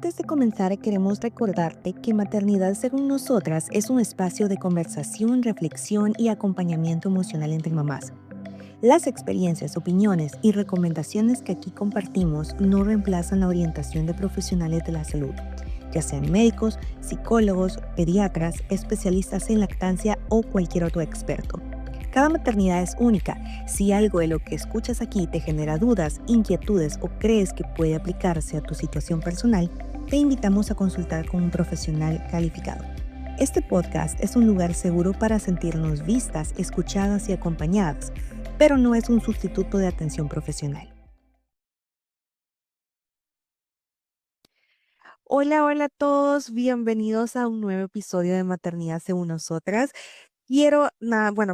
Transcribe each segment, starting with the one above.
Antes de comenzar, queremos recordarte que Maternidad según nosotras es un espacio de conversación, reflexión y acompañamiento emocional entre mamás. Las experiencias, opiniones y recomendaciones que aquí compartimos no reemplazan la orientación de profesionales de la salud, ya sean médicos, psicólogos, pediatras, especialistas en lactancia o cualquier otro experto. Cada maternidad es única. Si algo de lo que escuchas aquí te genera dudas, inquietudes o crees que puede aplicarse a tu situación personal, te invitamos a consultar con un profesional calificado. Este podcast es un lugar seguro para sentirnos vistas, escuchadas y acompañadas, pero no es un sustituto de atención profesional. Hola, hola a todos, bienvenidos a un nuevo episodio de Maternidad según nosotras.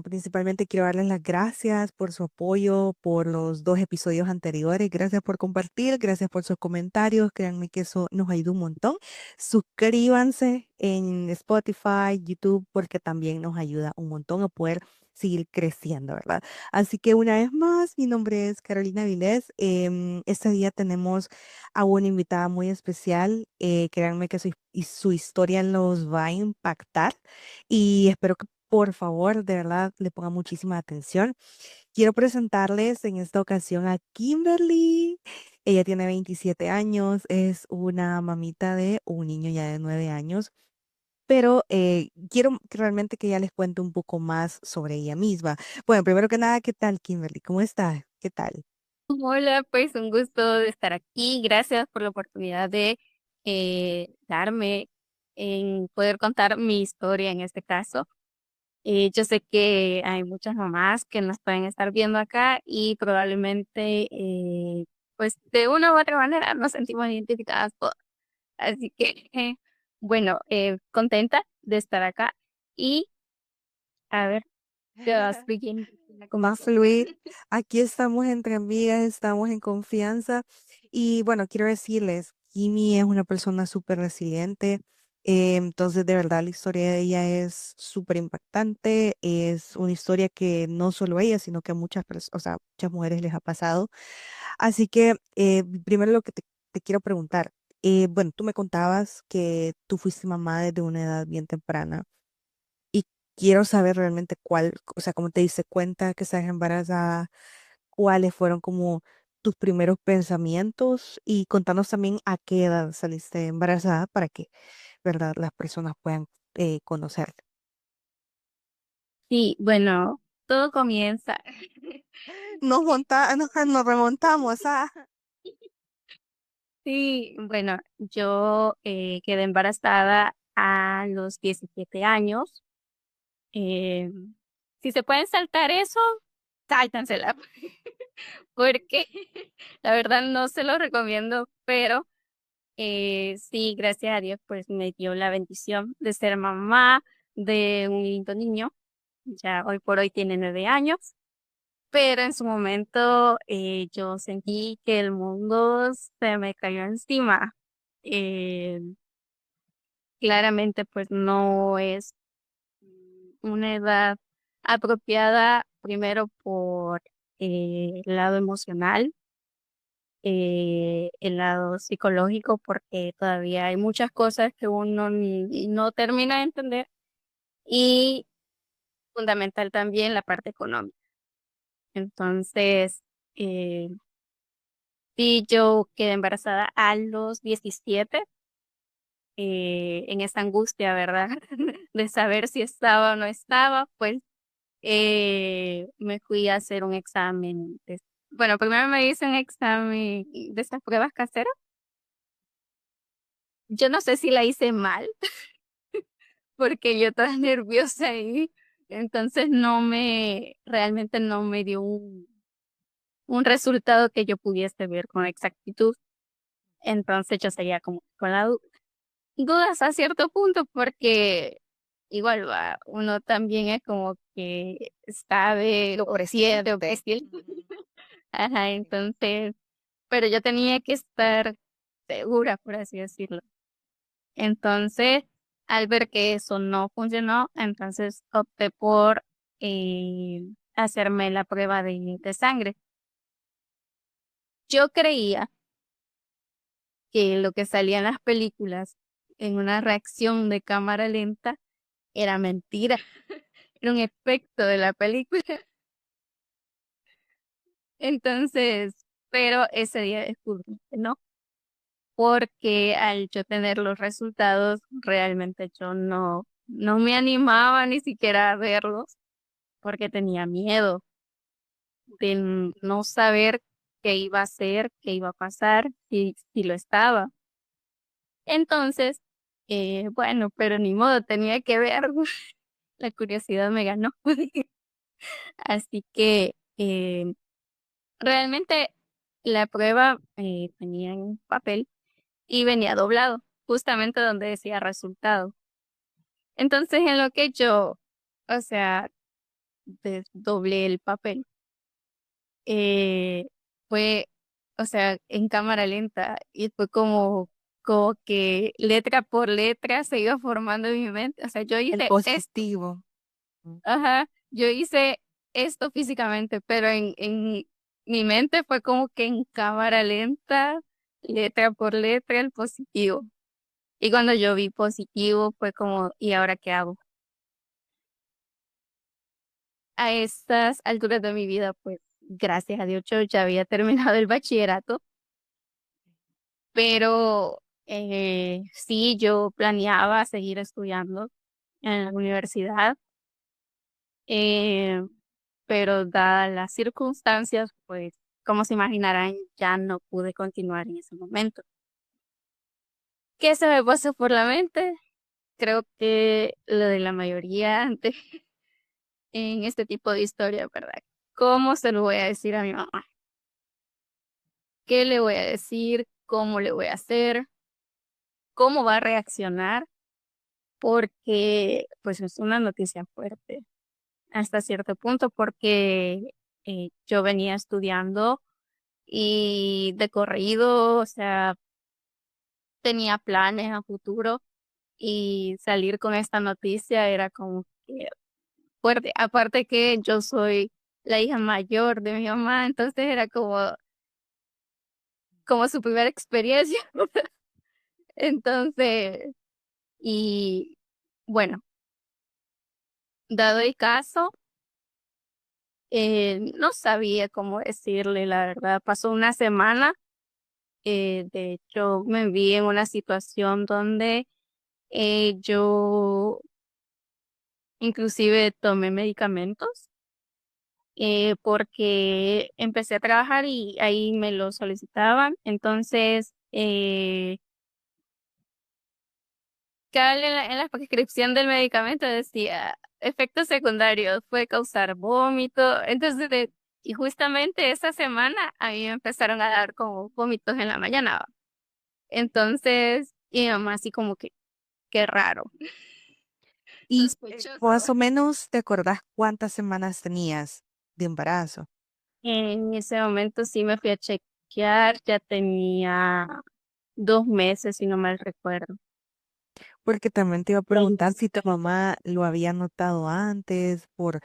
Principalmente quiero darles las gracias por su apoyo, por los 2 episodios anteriores. Gracias por compartir, gracias por sus comentarios. Créanme que eso nos ayuda un montón. Suscríbanse en Spotify, YouTube, porque también nos ayuda un montón a poder seguir creciendo, ¿verdad? Así que una vez más, mi nombre es Carolina Vilés. Este día tenemos a una invitada muy especial. Créanme que su historia los va a impactar y espero que por favor, de verdad, le pongan muchísima atención. Quiero presentarles en esta ocasión a Kimberly. Ella tiene 27 años, es una mamita de un niño ya de 9 años, pero quiero realmente que ella les cuente un poco más sobre ella misma. Bueno, primero que nada, ¿qué tal, Kimberly? ¿Cómo estás? ¿Qué tal? Hola, pues un gusto de estar aquí. Gracias por la oportunidad de darme en poder contar mi historia en este caso. Yo sé que hay muchas mamás que nos pueden estar viendo acá y probablemente, pues de una u otra manera nos sentimos identificadas todas. Así que, bueno, contenta de estar acá y a ver, just begin la Va a conversación. fluir. Aquí estamos entre amigas, estamos en confianza. Y bueno, quiero decirles, Kimi es una persona súper resiliente. Entonces, de verdad, la historia de ella es súper impactante. Es una historia que no solo a ella, sino que a muchas personas, o sea, muchas mujeres les ha pasado. Así que, primero lo que te quiero preguntar, bueno, tú me contabas que tú fuiste mamá desde una edad bien temprana. Y quiero saber realmente cuál, o sea, cómo te diste cuenta que estás embarazada, cuáles fueron como tus primeros pensamientos y contanos también a qué edad saliste embarazada para que, ¿verdad?, las personas puedan conocerte. Sí, bueno, todo comienza. Nos remontamos a... Sí, bueno, yo quedé embarazada a los 17 años. eh, si se pueden saltar eso, sáltansela, porque la verdad no se lo recomiendo, pero sí, gracias a Dios, pues me dio la bendición de ser mamá de un lindo niño. Ya hoy por hoy tiene 9 años. Pero en su momento, yo sentí que el mundo se me cayó encima. Eh, Claramente, pues, no es, una edad apropiada, primero por, el lado emocional, el lado psicológico, porque todavía hay muchas cosas que uno no termina de entender, y fundamental también la parte económica. Entonces, eh sí, yo quedé embarazada a los 17, en esa angustia, ¿verdad? De saber si estaba o no estaba, pues, me fui a hacer un examen. Bueno, primero me hice un examen de esas pruebas caseras. Yo no sé si la hice mal, porque yo estaba nerviosa y entonces realmente no me dio un resultado que yo pudiese ver con exactitud. Entonces yo seguía como con la dudas a cierto punto porque igual va, uno también es como que sabe lo presiente o bestia. Ajá, entonces, pero yo tenía que estar segura, por así decirlo. Entonces, al ver que eso no funcionó, entonces opté por hacerme la prueba de sangre. Yo creía que lo que salía en las películas en una reacción de cámara lenta era mentira, era un efecto de la película. Entonces, pero ese día descubrí que no, porque al yo tener los resultados, realmente yo no me animaba ni siquiera a verlos, porque tenía miedo de no saber qué iba a hacer, qué iba a pasar, si lo estaba. Entonces, bueno, pero ni modo, tenía que ver, la curiosidad me ganó. Así que realmente la prueba venía en papel y venía doblado, justamente donde decía resultado. Entonces, en lo que yo, o sea, desdoblé el papel, eh, fue, o sea, en cámara lenta y fue como que letra por letra se iba formando en mi mente. O sea, yo El hice esto, positivo. ajá, yo hice esto físicamente, pero en mi mente fue como que en cámara lenta, letra por letra, el positivo. Y cuando yo vi positivo fue como, ¿y ahora qué hago? A estas alturas de mi vida, pues gracias a Dios yo ya había terminado el bachillerato, pero sí, yo planeaba seguir estudiando en la universidad, eh, pero dadas las circunstancias, pues como se imaginarán, ya no pude continuar en ese momento. ¿Qué se me pasó por la mente? Creo que lo de la mayoría en este tipo de historia, ¿verdad? ¿Cómo se lo voy a decir a mi mamá? ¿Qué le voy a decir? ¿Cómo le voy a hacer? ¿Cómo va a reaccionar? Porque pues es una noticia fuerte hasta cierto punto porque yo venía estudiando y de corrido, o sea, tenía planes a futuro y salir con esta noticia era como que fuerte. Aparte que yo soy la hija mayor de mi mamá, entonces era como su primera experiencia. Entonces, y bueno, dado el caso, no sabía cómo decirle, la verdad. Pasó una semana, de hecho me vi en una situación donde yo inclusive tomé medicamentos porque empecé a trabajar y ahí me lo solicitaban. Entonces, en la prescripción del medicamento decía, efectos secundarios, puede causar vómito. Entonces, y justamente esa semana a mí me empezaron a dar como vómitos en la mañana. ¿Va? Entonces, y mi mamá así como que, qué raro, Y sospechoso. más o menos, ¿te acordás cuántas semanas tenías de embarazo? En ese momento sí me fui a chequear, ya tenía 2 meses, si no mal recuerdo. Porque también te iba a preguntar si tu mamá lo había notado antes por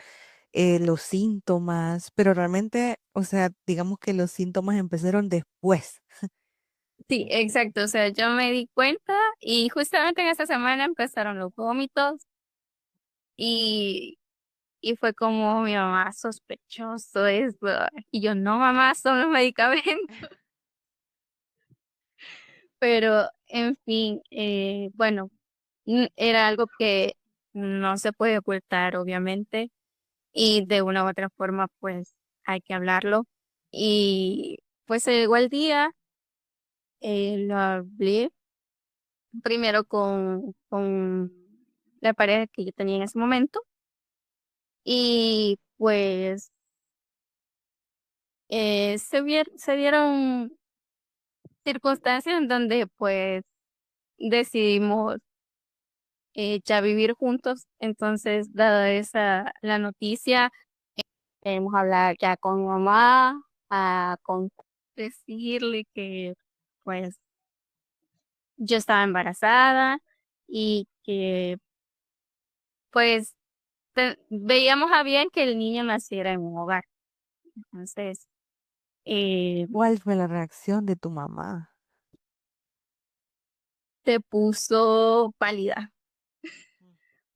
los síntomas, pero realmente, o sea, digamos que los síntomas empezaron después. Sí, exacto. O sea, yo me di cuenta y justamente en esa semana empezaron los vómitos y, y fue como mi mamá sospechoso esto. Y yo, no, mamá, son los medicamentos. Pero, en fin, bueno, era algo que no se puede ocultar, obviamente, y de una u otra forma, pues, hay que hablarlo. Y pues se llegó el día, lo hablé primero con la pareja que yo tenía en ese momento y pues se dieron circunstancias en donde pues decidimos ya vivir juntos. Entonces, dada esa la noticia, queremos hablar ya con mi mamá, con decirle que pues yo estaba embarazada y que pues veíamos a bien que el niño naciera en un hogar. Entonces, eh, ¿Cuál fue la reacción de tu mamá? se puso pálida,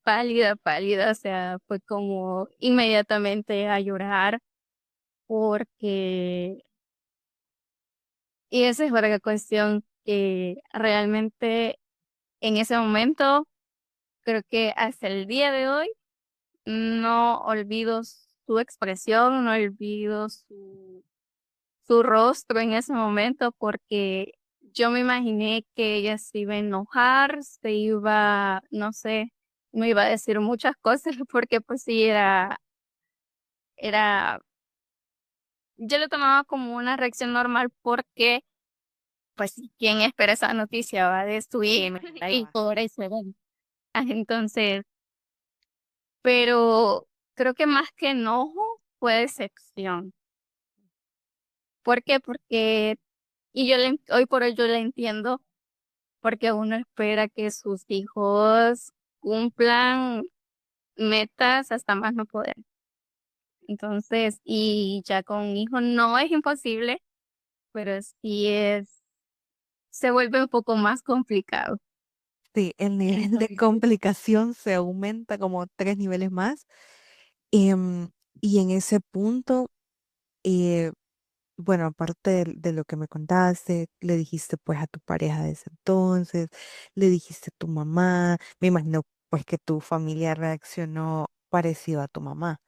pálida, pálida, o sea, fue como inmediatamente a llorar porque, y esa es otra cuestión que realmente en ese momento, creo que hasta el día de hoy, no olvido su expresión, no olvido su rostro en ese momento porque yo me imaginé que ella se iba a enojar, se iba, no sé, me iba a decir muchas cosas porque pues sí era, yo lo tomaba como una reacción normal porque pues quién espera esa noticia va a destruirme y Ah, por eso, bueno. Entonces, pero creo que más que enojo fue decepción. ¿Por qué? Porque, y hoy por hoy yo la entiendo, porque uno espera que sus hijos cumplan metas hasta más no poder. Entonces, y ya con un hijo no es imposible, pero sí se vuelve un poco más complicado. sí, el nivel de complicación se aumenta como 3 niveles más. Em, y en ese punto, eh, bueno, aparte de lo que me contaste, le dijiste pues a tu pareja de ese entonces, le dijiste a tu mamá, me imagino pues que tu familia reaccionó parecido a tu mamá.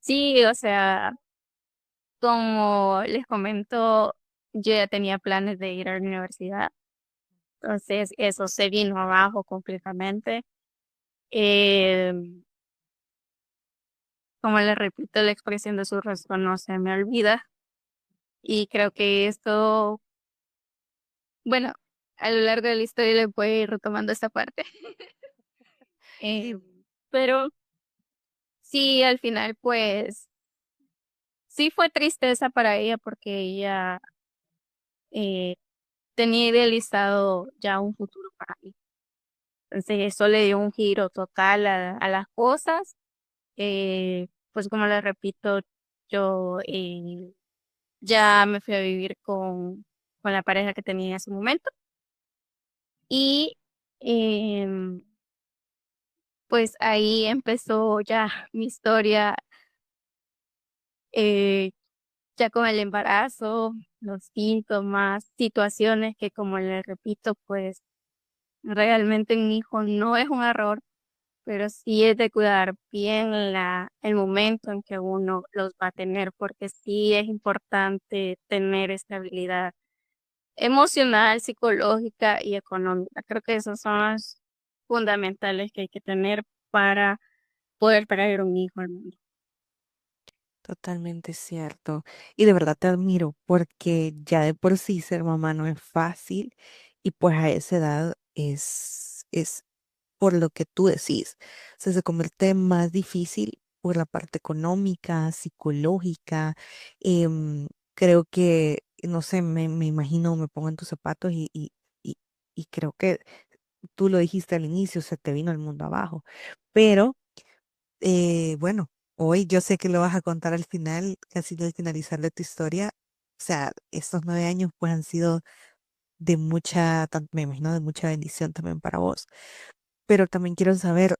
Sí, o sea, como les comento, yo ya tenía planes de ir a la universidad, entonces eso se vino abajo completamente. Em, Como les repito, la expresión de su rostro no se me olvida y creo que esto, bueno, a lo largo de la historia le voy a ir retomando esta parte. Sí, Em, pero sí, al final, pues, sí fue tristeza para ella porque ella eh, tenía idealizado ya un futuro para mí. Entonces eso le dio un giro total a las cosas. Pues como les repito, yo ya me fui a vivir con la pareja que tenía en ese momento y em, pues ahí empezó ya mi historia, eh, ya con el embarazo, los síntomas, situaciones que como les repito, pues realmente un hijo no es un error, pero sí es de cuidar bien el momento en que uno los va a tener, porque sí es importante tener estabilidad emocional, psicológica y económica. Creo que esos son los fundamentales que hay que tener para poder traer un hijo al mundo. totalmente cierto. Y de verdad te admiro porque ya de por sí ser mamá no es fácil y pues a esa edad es por lo que tú decís. O sea, se convierte más difícil por la parte económica, psicológica. Creo que, no sé, me imagino, me pongo en tus zapatos y, y creo que tú lo dijiste al inicio, se te vino el mundo abajo. Pero bueno, hoy yo sé que lo vas a contar al final, casi al finalizar de tu historia. O sea, estos 9 años pues han sido de mucha, me imagino de mucha bendición también para vos. Pero también quiero saber,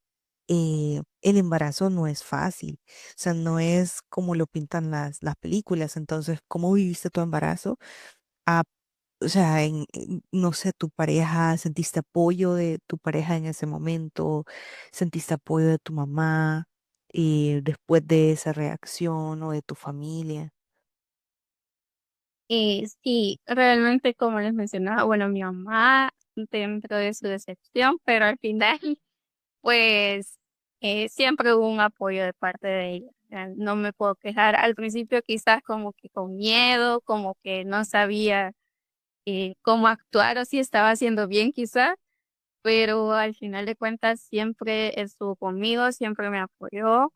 el embarazo no es fácil, o sea, no es como lo pintan las películas. Entonces, ¿cómo viviste tu embarazo? Ah, o sea, no sé, tu pareja, ¿sentiste apoyo de tu pareja en ese momento? ¿Sentiste apoyo de tu mamá después de esa reacción o de tu familia? Y sí, realmente como les mencionaba, bueno, mi mamá dentro de su decepción, pero al final, pues siempre hubo un apoyo de parte de ella. O sea, no me puedo quejar. Al principio quizás como que con miedo, como que no sabía cómo actuar o si estaba haciendo bien quizás, pero al final de cuentas siempre estuvo conmigo, siempre me apoyó,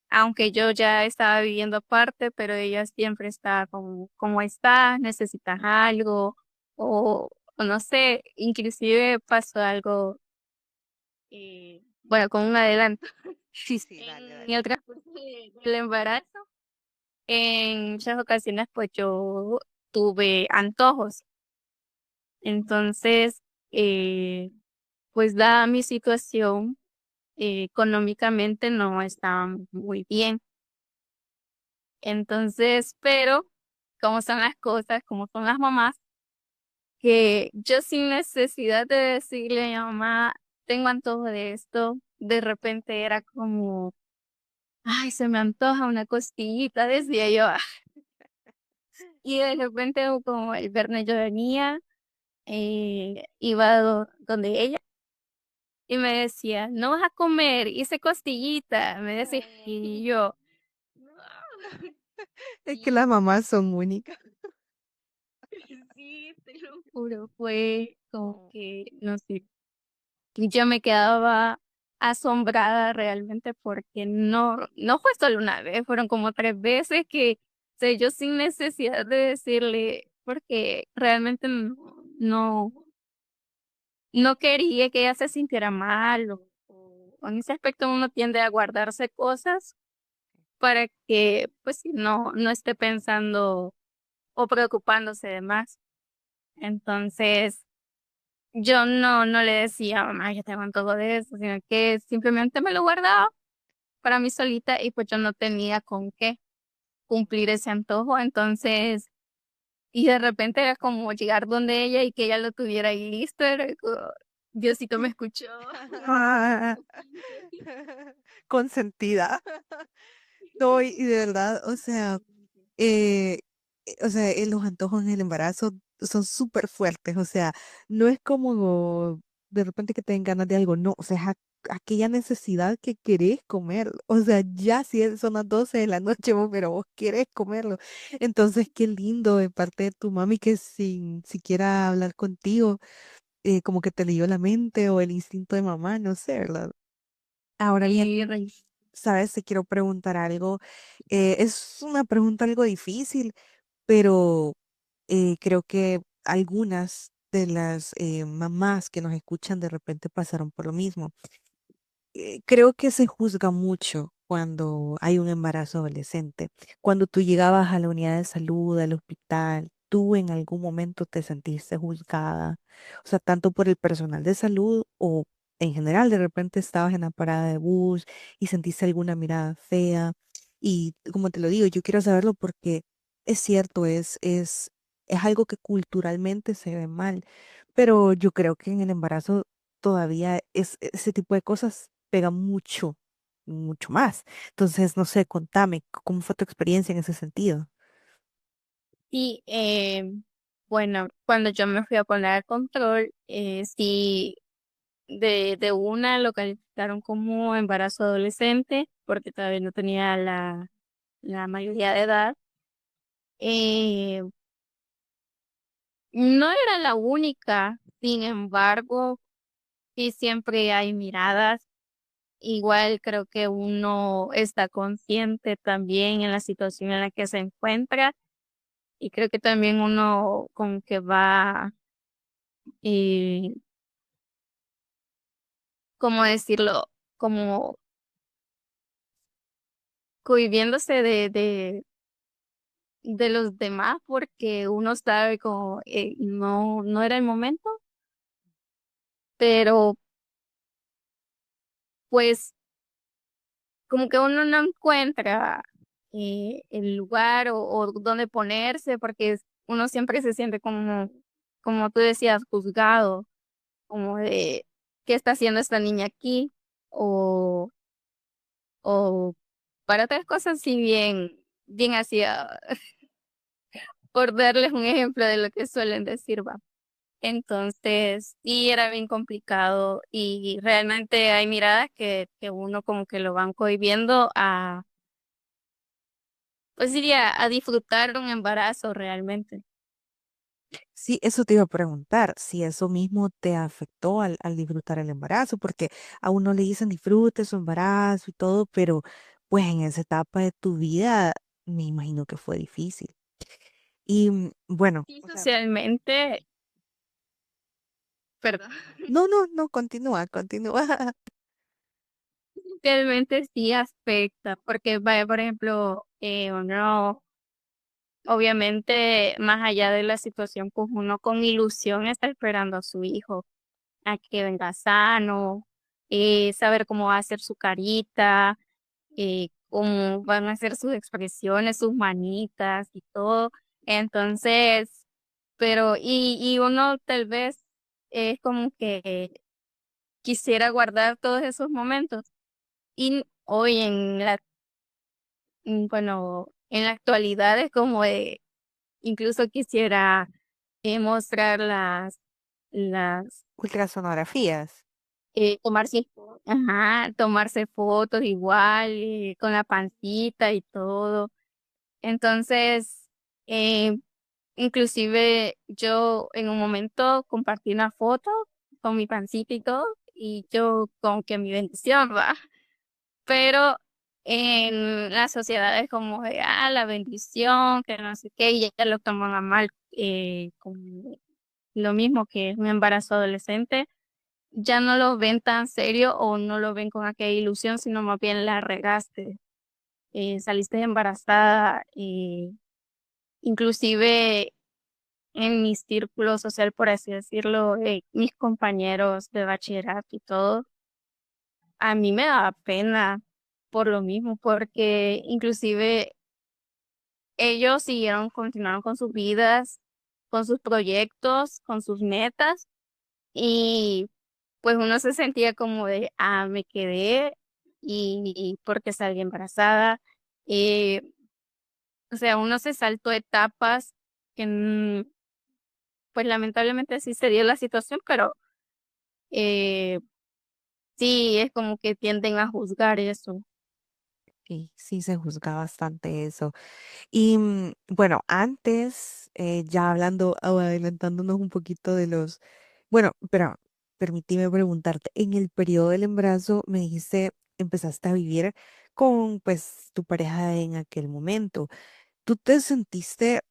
aunque yo ya estaba viviendo aparte, pero ella siempre está como, ¿cómo estás? ¿Necesitas algo? O no sé, inclusive pasó algo, bueno, con un adelanto. Sí, sí, dale, En dale. el transcurso del embarazo, en muchas ocasiones pues yo tuve antojos. Entonces, eh, pues dada mi situación, económicamente no estaba muy bien. Entonces, pero como son las cosas, como son las mamás, que yo sin necesidad de decirle a mi mamá, tengo antojo de esto, de repente era como, ay, se me antoja una costillita, decía yo. Y de repente como el viernes yo venía, iba donde ella y me decía, no vas a comer, hice costillita, me decía, y yo, no. Es que las Y mamás son únicas. sí, te lo juro, fue como que, no sé, y yo me quedaba asombrada realmente porque no fue solo una vez, fueron como 3 veces que, o sea, yo sin necesidad de decirle, porque realmente no, no quería que ella se sintiera mal o en ese aspecto uno tiende a guardarse cosas para que, pues, no esté pensando o preocupándose de más. Entonces, yo no le decía, mamá, yo tengo antojo de eso, sino que simplemente me lo guardaba para mí solita y pues yo no tenía con qué cumplir ese antojo. Entonces, y de repente era como llegar donde ella y que ella lo tuviera ahí listo, era como, Diosito me escuchó. Consentida. No, y de verdad, eh, los antojos en el embarazo son súper fuertes, o sea, no es como de repente que te den ganas de algo, no, o sea, es aquella necesidad que querés comer, o sea, ya si son las 12 de la noche, pero vos querés comerlo. Entonces, qué lindo de parte de tu mami que sin siquiera hablar contigo, como que te leyó la mente o el instinto de mamá, no sé, ¿verdad? Ahora bien, Y sabes, te quiero preguntar algo. Es una pregunta algo difícil, pero creo que algunas de las mamás que nos escuchan de repente pasaron por lo mismo. Creo que se juzga mucho cuando hay un embarazo adolescente. Cuando tú llegabas a la unidad de salud, al hospital, tú en algún momento te sentiste juzgada, o sea, tanto por el personal de salud o en general, de repente estabas en la parada de bus y sentiste alguna mirada fea. Y como te lo digo, yo quiero saberlo porque es cierto, es algo que culturalmente se ve mal, pero yo creo que en el embarazo todavía ese tipo de cosas pega mucho, mucho más. Entonces, no sé, contame, ¿cómo fue tu experiencia en ese sentido? sí, bueno, cuando yo me fui a poner al control, sí, de una lo calificaron como embarazo adolescente, porque todavía no tenía la mayoría de edad. Eh, no era la única, sin embargo, sí siempre hay miradas. Igual creo que uno está consciente también en la situación en la que se encuentra y creo que también uno como que va, eh, ¿cómo decirlo? Como cohibiéndose de los demás porque uno sabe como no era el momento, pero pues como que uno no encuentra el lugar o dónde ponerse porque uno siempre se siente como tú decías, juzgado, como de qué está haciendo esta niña aquí o, o para otras cosas sí bien hacía, por darles un ejemplo de lo que suelen decir, va. Entonces, sí, era bien complicado y realmente hay miradas que uno como que lo van cohibiendo pues diría, a disfrutar un embarazo realmente. Sí, eso te iba a preguntar, si eso mismo te afectó al disfrutar el embarazo, porque a uno le dicen disfrute su embarazo y todo, pero pues en esa etapa de tu vida me imagino que fue difícil. Y bueno, Sí, o sea, socialmente, perdón, no, no, no, continúa, continúa. realmente sí afecta, porque vaya, por ejemplo, uno obviamente, más allá de la situación, pues uno con ilusión está esperando a su hijo, a que venga sano, saber cómo va a ser su carita, cómo van a ser sus expresiones, sus manitas y todo. Entonces, pero, y uno tal vez es como que quisiera guardar todos esos momentos. Y hoy bueno, en la actualidad es como de, incluso quisiera mostrar las Ultrasonografías. tomarse, ajá, tomarse fotos igual, con la pancita y todo. Entonces, eh, inclusive yo en un momento compartí una foto con mi pancita y todo, y yo con que mi bendición va. Pero en la sociedad es como de, la bendición, que no sé qué, y ya lo toman a mal, como lo mismo que es un embarazo adolescente, ya no lo ven tan serio o no lo ven con aquella ilusión, sino más bien la regaste, saliste embarazada, inclusive en mi círculo social, por así decirlo, mis compañeros de bachillerato y todo, a mí me daba pena por lo mismo, porque inclusive ellos continuaron con sus vidas, con sus proyectos, con sus metas, y pues uno se sentía como de, me quedé y porque salí embarazada. eh, o sea, uno se saltó etapas que, pues lamentablemente sí se dio la situación, pero eh, sí es como que tienden a juzgar eso. Sí, sí se juzga bastante eso. Y bueno, antes, ya hablando o adelantándonos un poquito de los, bueno, pero permíteme preguntarte, en el periodo del embarazo me dijiste, empezaste a vivir con pues tu pareja en aquel momento. ¿Tú te sentiste,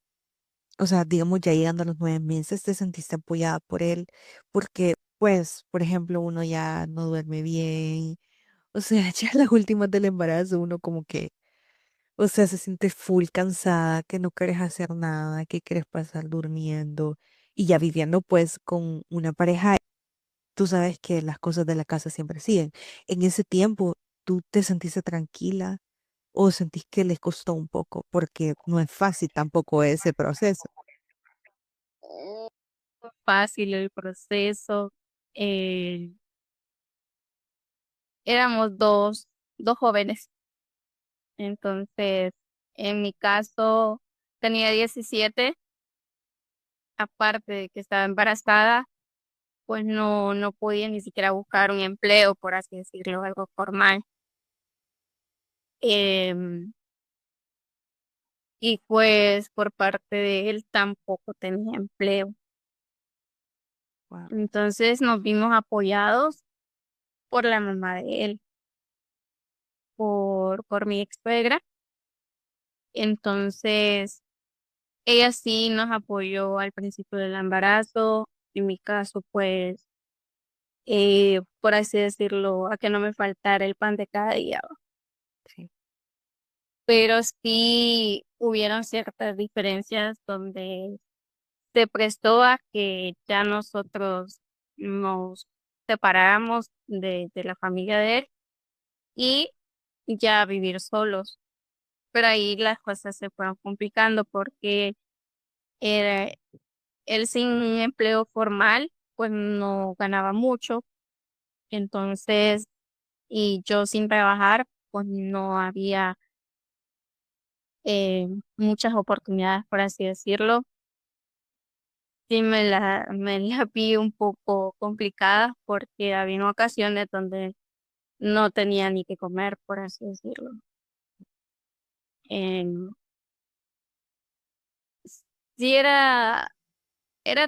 o sea, digamos ya llegando a los 9 meses, te sentiste apoyada por él? Porque pues, por ejemplo, uno ya no duerme bien, o sea, ya las últimas del embarazo, uno como que, o sea, se siente full cansada, que no quieres hacer nada, que quieres pasar durmiendo y ya viviendo pues con una pareja, tú sabes que las cosas de la casa siempre siguen. En ese tiempo, ¿tú te sentiste tranquila o sentís que les costó un poco? Porque no es fácil tampoco ese proceso. Fue fácil el proceso. eh, Éramos dos jóvenes. Entonces, en mi caso, tenía 17, aparte de que estaba embarazada, pues no podía ni siquiera buscar un empleo, por así decirlo, algo formal. Em, y pues por parte de él tampoco tenía empleo. Wow. Entonces nos vimos apoyados por la mamá de él, por mi ex suegra. Entonces, ella sí nos apoyó al principio del embarazo. En mi caso, pues, por así decirlo, a que no me faltara el pan de cada día. Sí. Pero sí hubieron ciertas diferencias donde se prestó a que ya nosotros nos separáramos de la familia de él y ya vivir solos. Pero ahí las cosas se fueron complicando porque era, él sin un empleo formal, pues no ganaba mucho. Entonces, y yo sin trabajar, pues no había muchas oportunidades, por así decirlo. Sí me la vi un poco complicada porque había ocasiones donde no tenía ni que comer, por así decirlo. Em, sí era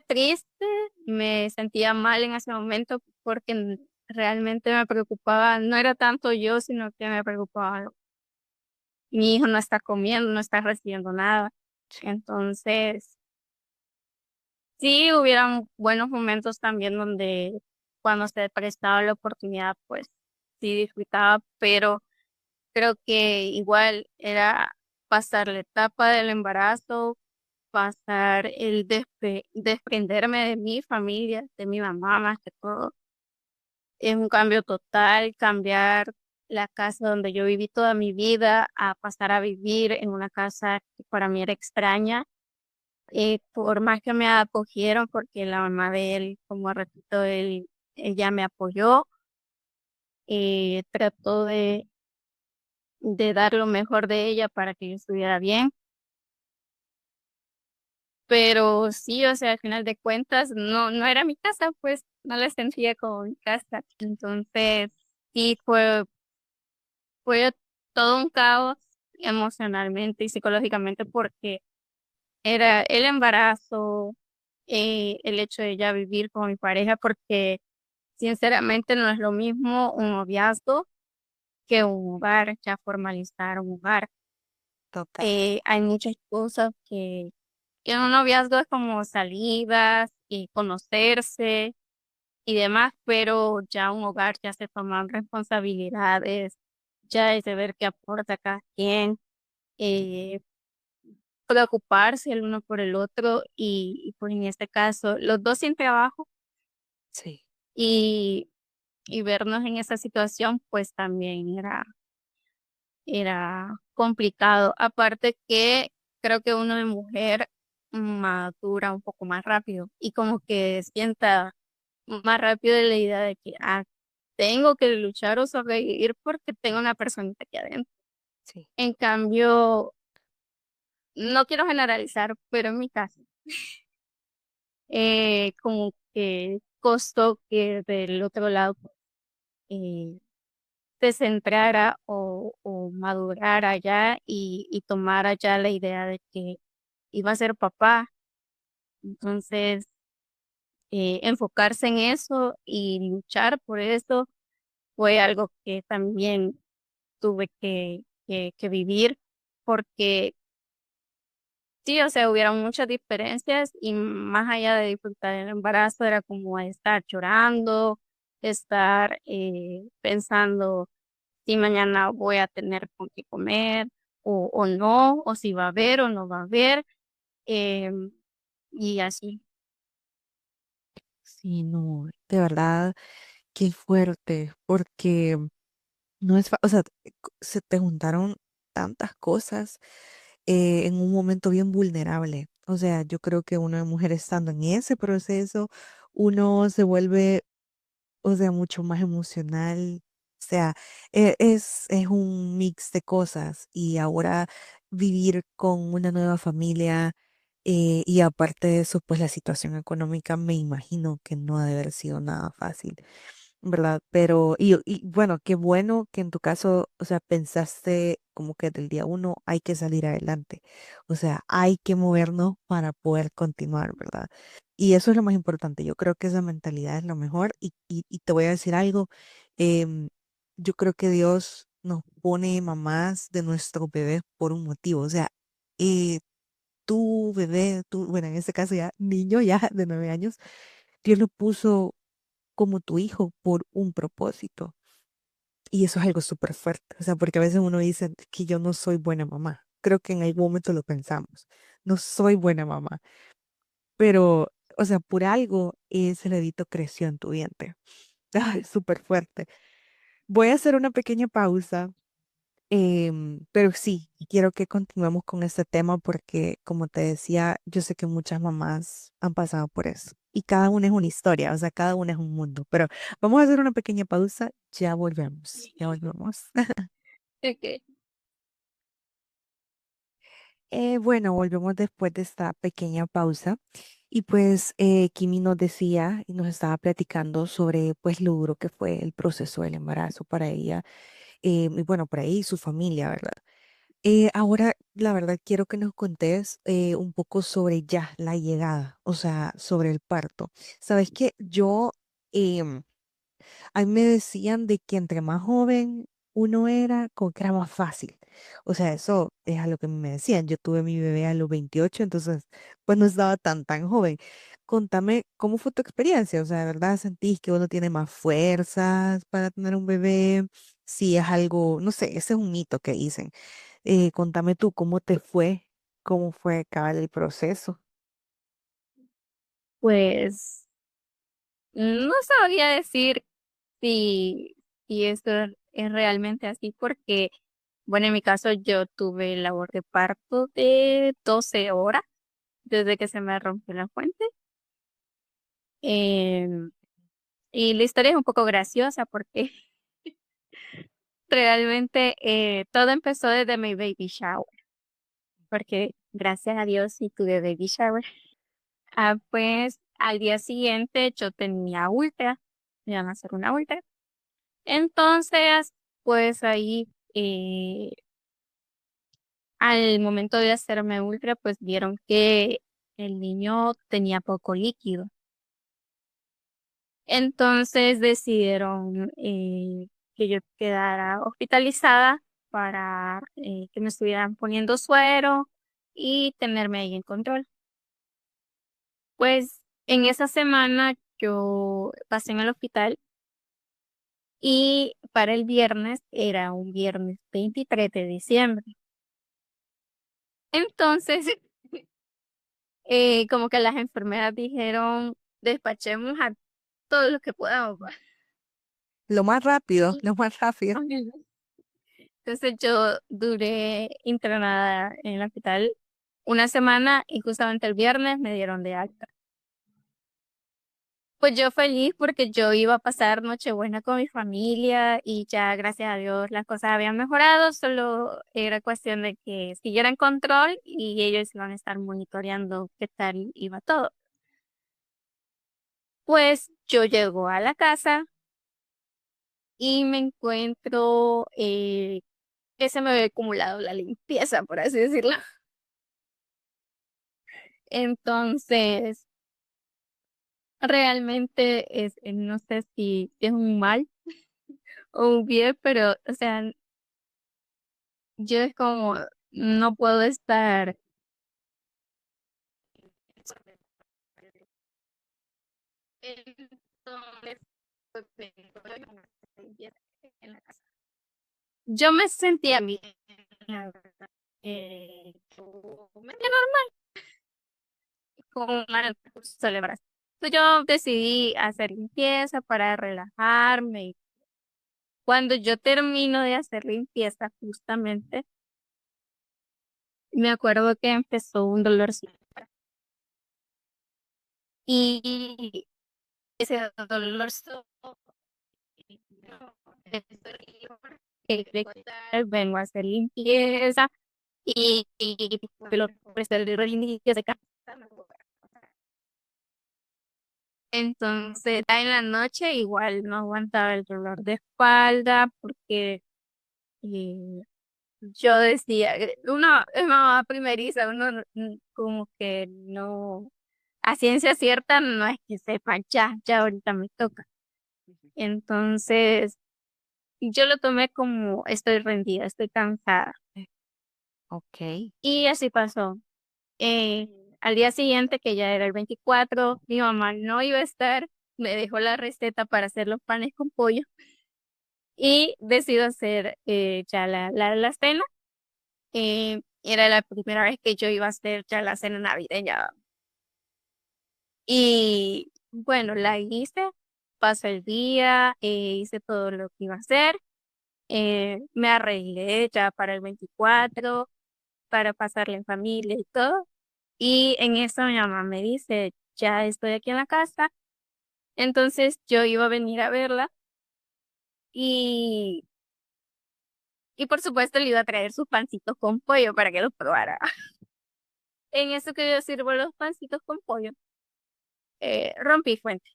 triste, me sentía mal en ese momento porque realmente me preocupaba, no era tanto yo, sino que me preocupaba, mi hijo no está comiendo, no está recibiendo nada. Entonces, sí hubieran buenos momentos también donde cuando se prestaba la oportunidad, pues sí disfrutaba, pero creo que igual era pasar la etapa del embarazo, pasar el desprenderme de mi familia, de mi mamá más que todo. Es un cambio total, cambiar la casa donde yo viví toda mi vida a pasar a vivir en una casa que para mí era extraña. Por más que me acogieron, porque la mamá de él, como repito, ella me apoyó, trató de dar lo mejor de ella para que yo estuviera bien. Pero sí, o sea, al final de cuentas, no era mi casa, pues no la sentía como mi casa. Entonces, sí, fue todo un caos emocionalmente y psicológicamente porque era el embarazo, el hecho de ya vivir con mi pareja, porque sinceramente no es lo mismo un noviazgo que un hogar, ya formalizar un hogar. Total. Hay muchas cosas que en un noviazgo es como salidas y conocerse y demás, pero ya un hogar ya se toman responsabilidades, ya es de ver qué aporta cada quien, eh, preocuparse el uno por el otro y pues en este caso los dos sin trabajo Sí. y, y vernos en esa situación pues también era complicado. Aparte que creo que uno de mujer madura un poco más rápido y como que sienta más rápido la idea de que tengo que luchar o sobrevivir porque tengo una personita aquí adentro. Sí. En cambio, no quiero generalizar, pero en mi caso, como que costó que del otro lado eh, se centrara o madurara ya y tomara ya la idea de que iba a ser papá. Entonces, enfocarse en eso y luchar por eso fue algo que también tuve que vivir porque sí, o sea, hubieron muchas diferencias y más allá de disfrutar el embarazo era como estar llorando, estar pensando si mañana voy a tener con qué comer o no, o si va a haber o no va a haber, em, y así. Sí, no, de verdad, qué fuerte, porque no es, o sea, se te juntaron tantas cosas en un momento bien vulnerable. O sea, yo creo que una mujer estando en ese proceso, uno se vuelve, o sea, mucho más emocional. O sea, es un mix de cosas y ahora vivir con una nueva familia y aparte de eso, pues la situación económica me imagino que no ha de haber sido nada fácil. ¿Verdad? Pero, y bueno, qué bueno que en tu caso, o sea, pensaste como que del día uno hay que salir adelante. O sea, hay que movernos para poder continuar, ¿verdad? Y eso es lo más importante. Yo creo que esa mentalidad es lo mejor. Y te voy a decir algo. em, yo creo que Dios nos pone mamás de nuestros bebés por un motivo. O sea, eh, tu bebé, tú, bueno, en este caso ya niño ya de 9 años, Dios lo puso como tu hijo por un propósito. Y eso es algo súper fuerte. O sea, porque a veces uno dice que yo no soy buena mamá. Creo que en algún momento lo pensamos. No soy buena mamá. Pero, o sea, por algo ese bebito creció en tu vientre. Ay, súper fuerte. Voy a hacer una pequeña pausa. Pero sí, quiero que continuemos con este tema porque, como te decía, yo sé que muchas mamás han pasado por eso y cada una es una historia, o sea, cada una es un mundo. Pero vamos a hacer una pequeña pausa, ya volvemos, ya volvemos. Okay. Bueno, volvemos después de esta pequeña pausa y pues Kimi nos decía y nos estaba platicando sobre pues lo duro que fue el proceso del embarazo para ella y bueno, para ella y su familia, ¿verdad? Ahora, la verdad, quiero que nos contés un poco sobre ya la llegada, o sea, sobre el parto. Sabes que yo, a mí me decían de que entre más joven uno era, como que era más fácil. O sea, eso es a lo que me decían. Yo tuve mi bebé a los 28, entonces, pues no estaba tan joven. Contame, ¿cómo fue tu experiencia? O sea, ¿de verdad sentís que uno tiene más fuerzas para tener un bebé? Si es algo, no sé, ese es un mito que dicen Contame tú cómo te fue, cómo fue acabar el proceso. Pues no sabría decir si, si esto es realmente así, porque, bueno, en mi caso yo tuve labor de parto de 12 horas desde que se me rompió la fuente. Em, y la historia es un poco graciosa porque realmente todo empezó desde mi baby shower, porque gracias a Dios sí tuve baby shower. Pues al día siguiente yo tenía ultra, me iban a hacer una ultra. Entonces, pues ahí al momento de hacerme ultra, pues vieron que el niño tenía poco líquido. Entonces decidieron que yo quedara hospitalizada para que me estuvieran poniendo suero y tenerme ahí en control. Pues en esa semana yo pasé en el hospital y para el viernes era un viernes 23 de diciembre. Entonces, como que las enfermeras dijeron, despachemos a todos los que podamos. Va. Lo más rápido, Y lo más rápido. entonces yo duré internada en el hospital una semana y justamente el viernes me dieron de alta. Pues yo feliz porque yo iba a pasar Nochebuena con mi familia y ya gracias a Dios las cosas habían mejorado, solo era cuestión de que siguieran control y ellos iban a estar monitoreando qué tal iba todo. Pues yo llego a la casa y me encuentro que se me había acumulado la limpieza, por así decirlo. Entonces, realmente es, no sé si es un mal o un bien, pero, o sea, yo es como, no puedo estar. Entonces, pues, en la casa. Yo me sentía bien, la verdad. Yo me sentía con una celebración. Entonces yo decidí hacer limpieza para relajarme. Y cuando yo termino de hacer limpieza, justamente, me acuerdo que empezó un dolorcito. Y ese dolorcito, vengo a hacer limpieza y lo presté el limpieza de casa. Entonces, ya en la noche igual no aguantaba el dolor de espalda porque eh, yo decía, uno es mamá primeriza, uno como que no, a ciencia cierta no es que sepa, ya ahorita me toca. Entonces, yo lo tomé como estoy rendida, estoy cansada. Ok. Y así pasó. Eh, Al día siguiente, que ya era el 24, mi mamá no iba a estar, me dejó la receta para hacer los panes con pollo y decido hacer ya la cena. Era la primera vez que yo iba a hacer ya la cena navideña. Y bueno, la hice, pasó el día, hice todo lo que iba a hacer, me arreglé ya para el 24 para pasarla en familia y todo. Y en eso mi mamá me dice, ya estoy aquí en la casa. Entonces yo iba a venir a verla y, y por supuesto le iba a traer sus pancitos con pollo para que los probara. En eso que yo sirvo los pancitos con pollo, rompí fuente.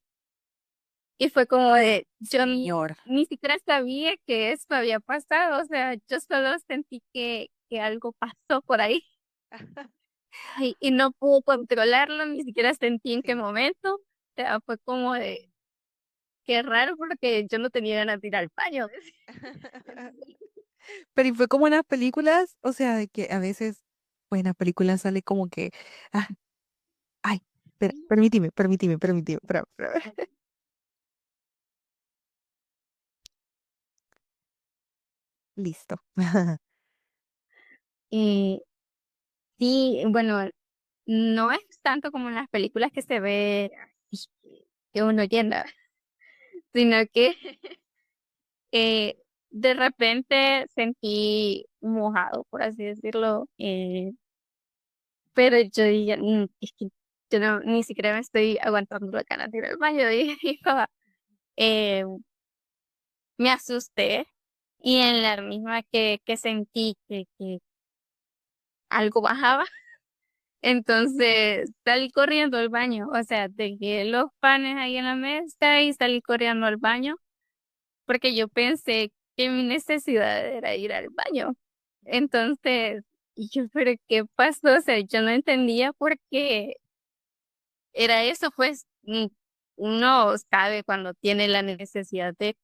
Y fue como de, yo Señor. ni siquiera sabía que esto había pasado, o sea, yo solo sentí que algo pasó por ahí. Ay, y no pude controlarlo, ni siquiera sentí en qué Sí. momento. O sea, fue como de, qué raro porque yo no tenía ganas de ir al baño. Pero y fue como en las películas, o sea, de que a veces, pues en las películas sale como que, ah, ay, permíteme, espera. Listo. Y sí, bueno, no es tanto como en las películas que se ve así que uno llena, sino que eh, de repente sentí mojado, por así decirlo, pero yo dije, es que yo no, ni siquiera me estoy aguantando la ganas de ir al baño", dije mi papá. Eh, Me asusté y en la misma que sentí que algo bajaba, entonces salí corriendo al baño, o sea, dejé los panes ahí en la mesa y salí corriendo al baño, porque yo pensé que mi necesidad era ir al baño. Entonces, y yo, ¿pero qué pasó? O sea, yo no entendía por qué era eso, pues, uno sabe cuando tiene la necesidad de,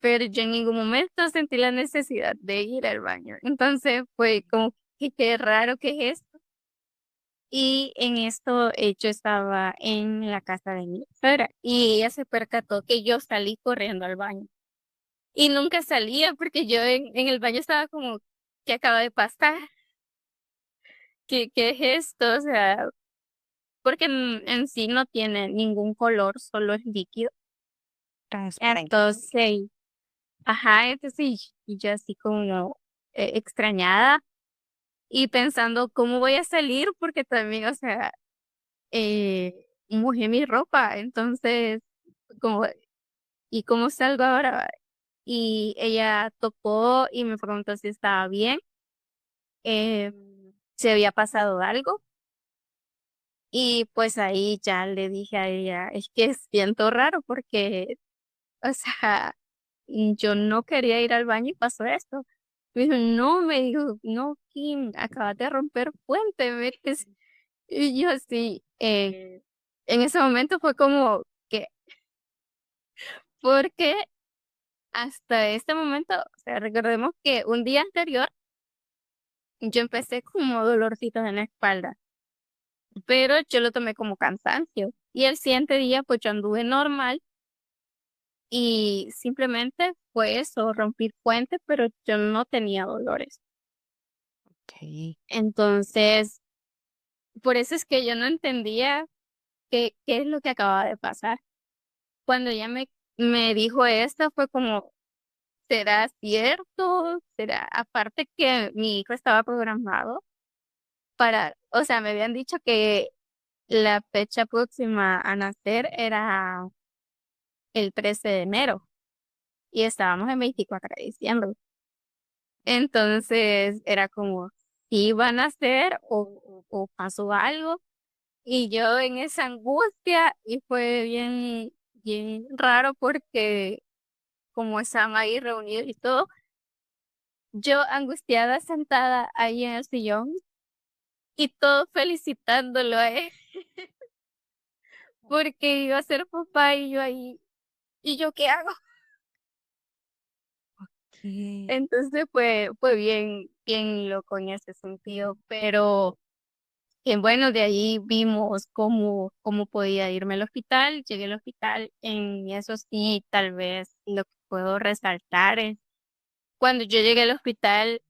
pero yo en ningún momento sentí la necesidad de ir al baño. Entonces fue como que qué raro que es esto. Y en esto yo estaba en la casa de mi suegra y ella se percató que yo salí corriendo al baño. Y nunca salía porque yo en el baño estaba como, ¿qué acaba de pasar? ¿Qué es esto? O sea, porque en sí no tiene ningún color, solo es líquido. Transparente. Entonces, ajá, entonces y yo así como extrañada y pensando cómo voy a salir porque también, o sea, mojé mi ropa, entonces, como, ¿y cómo salgo ahora? Y ella tocó y me preguntó si estaba bien, eh, si había pasado algo. Y pues ahí ya le dije a ella, es que siento raro porque, o sea, yo no quería ir al baño y pasó esto. Me dijo, no, me dijo, no, Kim, acabas de romper puente, metes. Y yo así, en ese momento fue como que, porque hasta este momento, o sea, recordemos que un día anterior yo empecé como dolorcitos en la espalda, pero yo lo tomé como cansancio. Y el siguiente día, pues yo anduve normal y simplemente fue eso, rompí puente, pero yo no tenía dolores. Ok. Entonces, por eso es que yo no entendía qué es lo que acababa de pasar. Cuando ella me dijo esto, fue como, ¿será cierto? ¿Será? Aparte que mi hijo estaba programado para, o sea, me habían dicho que la fecha próxima a nacer era el 13 de enero y estábamos en 24 de diciembre. Entonces era como, si iba a nacer o pasó algo. Y yo en esa angustia y fue bien, bien raro porque como estaban ahí reunidos y todo, yo angustiada sentada ahí en el sillón y todos felicitándolo a él porque iba a ser papá y yo ahí, ¿y yo qué hago? ¿Qué? Entonces fue bien, bien loco en ese sentido, pero bueno, de ahí vimos cómo podía irme al hospital, llegué al hospital, en eso sí, tal vez lo que puedo resaltar es cuando yo llegué al hospital,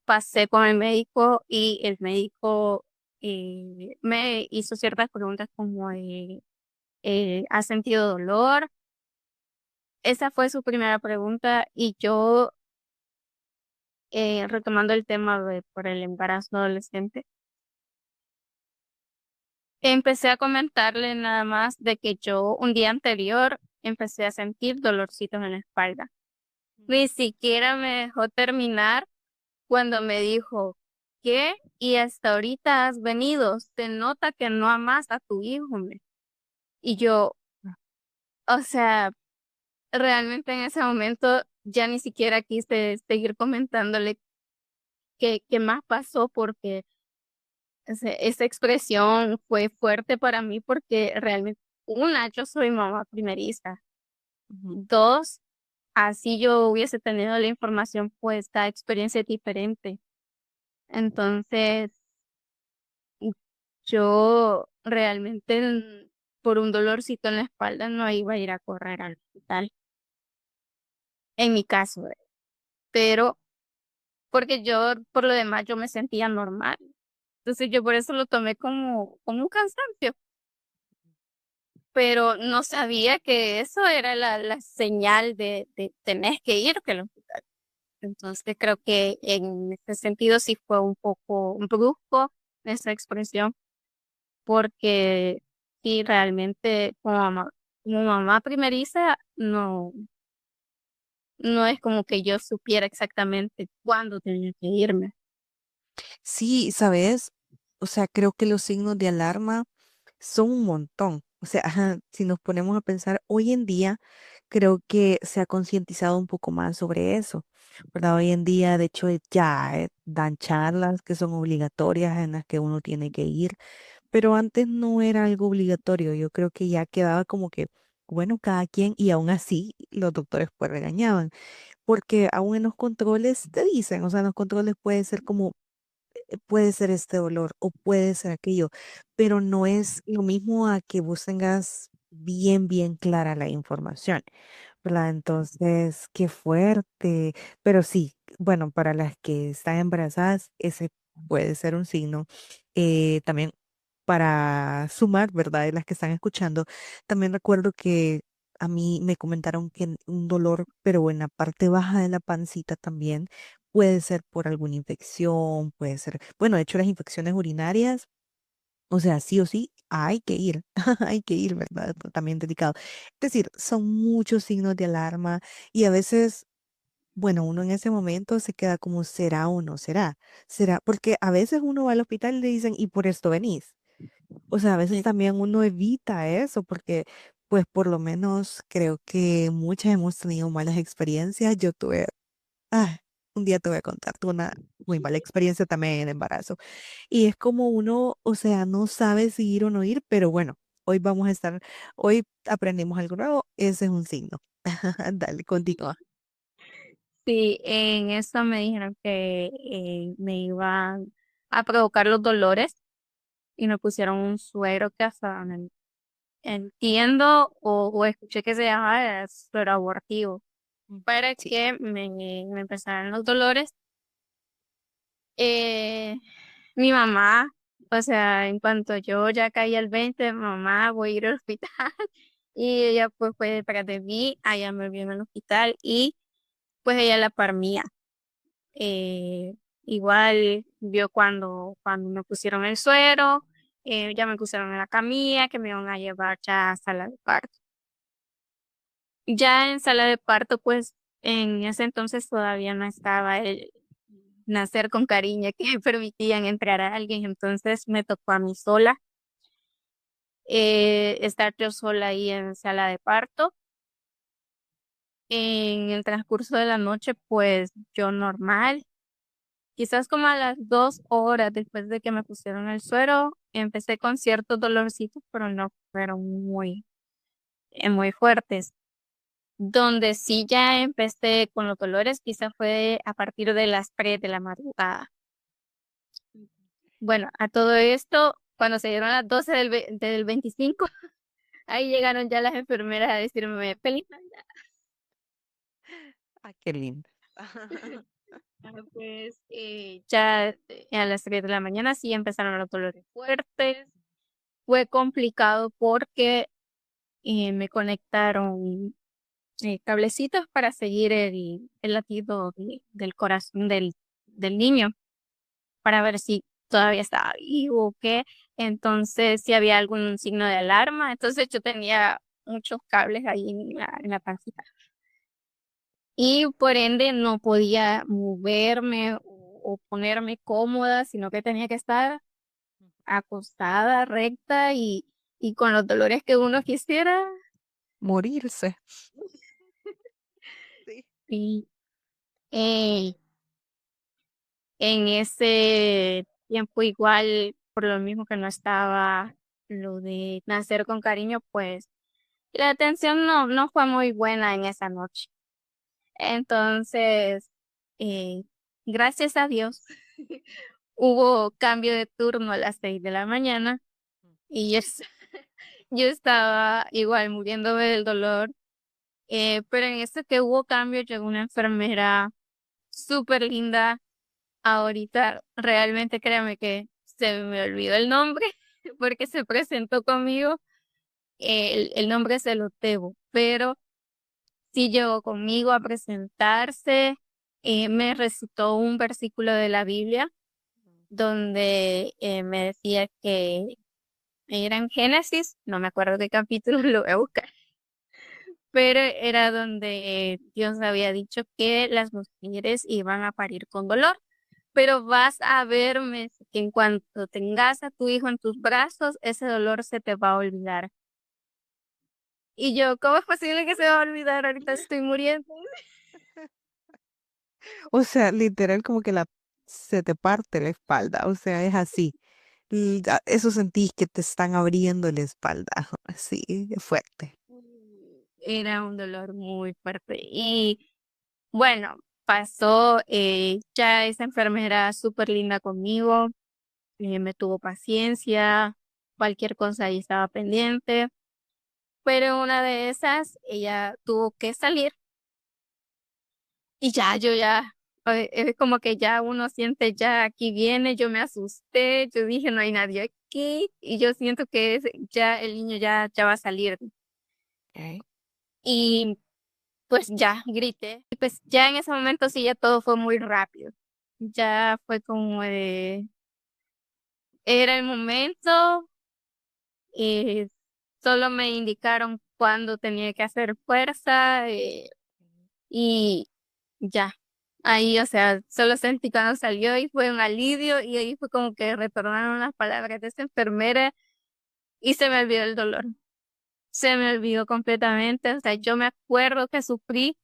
pasé con el médico y el médico me hizo ciertas preguntas como ¿has sentido dolor? Esa fue su primera pregunta y yo, retomando el tema por el embarazo adolescente, empecé a comentarle nada más de que yo un día anterior empecé a sentir dolorcitos en la espalda. Ni siquiera me dejó terminar cuando me dijo, ¿qué? Y hasta ahorita has venido, se nota que no amas a tu hijo, me. Y yo, o sea, realmente en ese momento ya ni siquiera quise seguir comentándole qué más pasó porque esa expresión fue fuerte para mí porque realmente, una, yo soy mamá primeriza. Ujú. Dos, así yo hubiese tenido la información, pues cada experiencia es diferente. Entonces, yo realmente por un dolorcito en la espalda no iba a ir a correr al hospital, en mi caso, pero porque yo, por lo demás, yo me sentía normal. Entonces yo por eso lo tomé como un cansancio, pero no sabía que eso era la señal de tenés que irte al hospital. Entonces creo que en ese sentido sí fue un poco brusco esa expresión, porque sí, realmente como mamá primeriza, no es como que yo supiera exactamente cuándo tenía que irme. Sí, ¿sabes? O sea, creo que los signos de alarma son un montón. O sea, ajá, si nos ponemos a pensar hoy en día, creo que se ha concientizado un poco más sobre eso, ¿verdad? Hoy en día, de hecho, ya dan charlas que son obligatorias en las que uno tiene que ir, pero antes no era algo obligatorio. Yo creo que ya quedaba como que, bueno, cada quien, y aún así los doctores pues regañaban, porque aún en los controles te dicen, o sea, en los controles puede ser como puede ser este dolor o puede ser aquello, pero no es lo mismo a que vos tengas bien, bien clara la información, ¿verdad? Entonces, qué fuerte, pero sí, bueno, para las que están embarazadas, ese puede ser un signo. También para sumar, ¿verdad? De las que están escuchando, también recuerdo que a mí me comentaron que un dolor, pero en la parte baja de la pancita también puede ser por alguna infección, puede ser, bueno, de hecho las infecciones urinarias, o sea, sí o sí, hay que ir, hay que ir, ¿verdad? También delicado. Es decir, son muchos signos de alarma y a veces, bueno, uno en ese momento se queda como, ¿será o no será? ¿Será? Porque a veces uno va al hospital y le dicen, ¿y por esto venís? O sea, a veces también uno evita eso porque, pues por lo menos creo que muchas hemos tenido malas experiencias. Yo tuve, un día te voy a contar, tuve una muy mala experiencia también en el embarazo. Y es como uno, o sea, no sabe si ir o no ir, pero bueno, hoy aprendimos algo nuevo, ese es un signo. Dale, continúa. Sí, en eso me dijeron que me iban a provocar los dolores y me pusieron un suero que hasta entiendo o escuché que se llama suero abortivo Mm. para Sí. que me empezaran los dolores. Eh, Mi mamá, o sea, en cuanto yo ya caí al 20, mamá, voy a ir al hospital. Y ella pues fue detrás de mí, allá me vio en el hospital y pues ella la par mía. Eh, Igual vio cuando me pusieron el suero, ya me pusieron en la camilla, que me iban a llevar ya a sala de parto. Ya en sala de parto, pues en ese entonces todavía no estaba el nacer con cariño que permitían entrar a alguien, entonces me tocó a mí sola, estar yo sola ahí en sala de parto. En el transcurso de la noche, pues yo normal. Quizás como a las 2 horas después de que me pusieron el suero, empecé con ciertos dolorcitos, pero no fueron muy fuertes. Donde sí ya empecé con los dolores, quizás fue a partir de las 3 de la madrugada. Bueno, a todo esto, cuando se dieron las 12 del 25, ahí llegaron ya las enfermeras a decirme, feliz Navidad. Ah, qué lindo. Pues ya a las 3 de la mañana sí empezaron los dolores fuertes. Fue complicado porque me conectaron cablecitos para seguir el latido del corazón del niño, para ver si todavía estaba vivo o qué. Entonces, si había algún signo de alarma. Entonces, yo tenía muchos cables ahí en la pancita. Y por ende, no podía moverme o ponerme cómoda, sino que tenía que estar acostada, recta y con los dolores que uno quisiera. Morirse. Sí. Y eh, en ese tiempo igual, por lo mismo que no estaba lo de nacer con cariño, pues la atención no fue muy buena en esa noche. Entonces, eh, gracias a Dios, hubo cambio de turno a las 6 de la mañana y yo estaba igual muriéndome del dolor, pero en eso que hubo cambio llegó una enfermera súper linda. ahorita realmente créame que se me olvidó el nombre porque se presentó conmigo. El nombre es Elotebo, pero sí llegó conmigo a presentarse. Me recitó un versículo de la Biblia donde me decía que era en Génesis, no me acuerdo qué capítulo, lo voy a buscar, pero era donde Dios había dicho que las mujeres iban a parir con dolor. Pero vas a verme que en cuanto tengas a tu hijo en tus brazos, ese dolor se te va a olvidar. Y yo, ¿cómo es posible que se va a olvidar? Ahorita estoy muriendo. O sea, literal como que se te parte la espalda, o sea, es así. Eso sentís que te están abriendo la espalda, así, es fuerte. Era un dolor muy fuerte. Y bueno, pasó, ya esa enfermera súper linda conmigo, me tuvo paciencia, cualquier cosa ahí estaba pendiente, pero una de esas, ella tuvo que salir y ya, yo ya, es como que ya uno siente, ya aquí viene, yo me asusté, yo dije, no hay nadie aquí, y yo siento que ya el niño ya va a salir. Ok. Y pues ya grité. Y pues ya en ese momento sí, ya todo fue muy rápido. Ya fue como era el momento, y solo me indicaron cuándo tenía que hacer fuerza, y ya. Ahí, o sea, solo sentí cuando salió y fue un alivio y ahí fue como que retornaron las palabras de esa enfermera y se me olvidó el dolor. Se me olvidó completamente. O sea, yo me acuerdo que sufrí,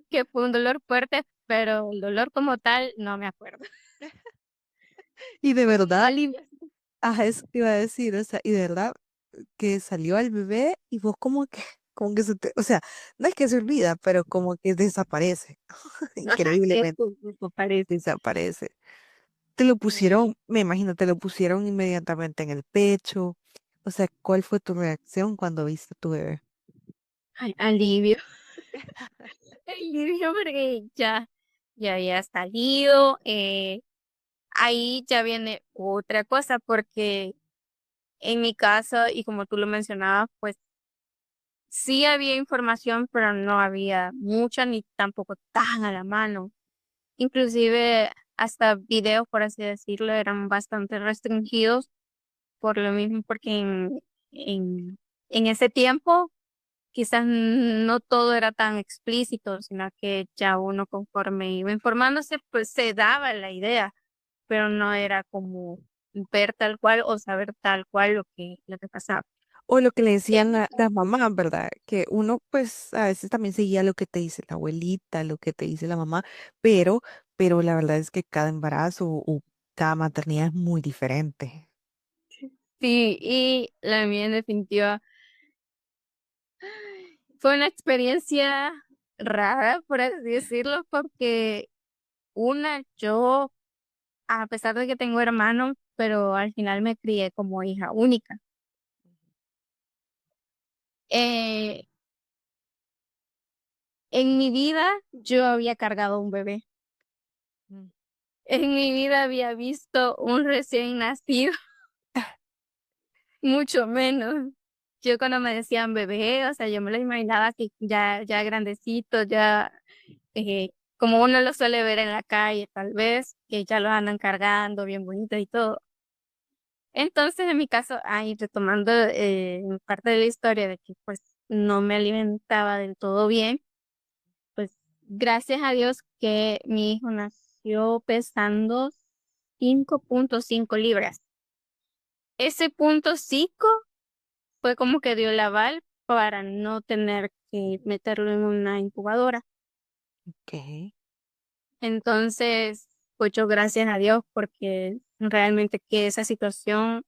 que fue un dolor fuerte, pero el dolor como tal no me acuerdo. Y de Fue un verdad, alivio. ajá, eso te iba a decir, o sea, y de verdad que salió el bebé y vos como que o sea, no es que se olvida, pero como que desaparece, Ajá, increíblemente eso parece. desaparece. Te lo Sí. pusieron, me imagino, te lo pusieron inmediatamente en el pecho. O sea, ¿cuál fue tu reacción cuando viste a tu bebé? Ay, alivio. Alivio porque ya había salido. Ahí ya viene otra cosa porque en mi caso, y como tú lo mencionabas, pues sí había información, pero no había mucha ni tampoco tan a la mano. Inclusive hasta videos, por así decirlo, eran bastante restringidos por lo mismo, porque en, en ese tiempo quizás no todo era tan explícito, sino que ya uno conforme iba informándose, pues se daba la idea, pero no era como ver tal cual o saber tal cual lo que pasaba. O lo que le En decían mi las caso, mamás, ¿verdad? Que uno pues a veces también seguía lo que te dice la abuelita, lo que te dice la mamá, pero, pero la verdad es que cada embarazo o cada maternidad es muy diferente. sí, y la mía en definitiva fue una experiencia rara, por así decirlo, porque yo, a pesar de que tengo hermanos, pero al final me crié como hija única. Eh, en mi vida yo había cargado un bebé. Mm. En mi vida había visto un recién nacido, mucho menos. Yo cuando me decían bebé, o sea, yo me lo imaginaba que ya grandecito, ya como uno lo suele ver en la calle, tal vez, que ya lo andan cargando bien bonito y todo. Entonces, en mi caso, ahí retomando parte de la historia de que pues no me alimentaba del todo bien, pues gracias a Dios que mi hijo nació pesando 5.5 libras. Ese punto 5 fue como que dio el aval para no tener que meterlo en una incubadora. Ok. Entonces, pues yo gracias a Dios porque realmente que esa situación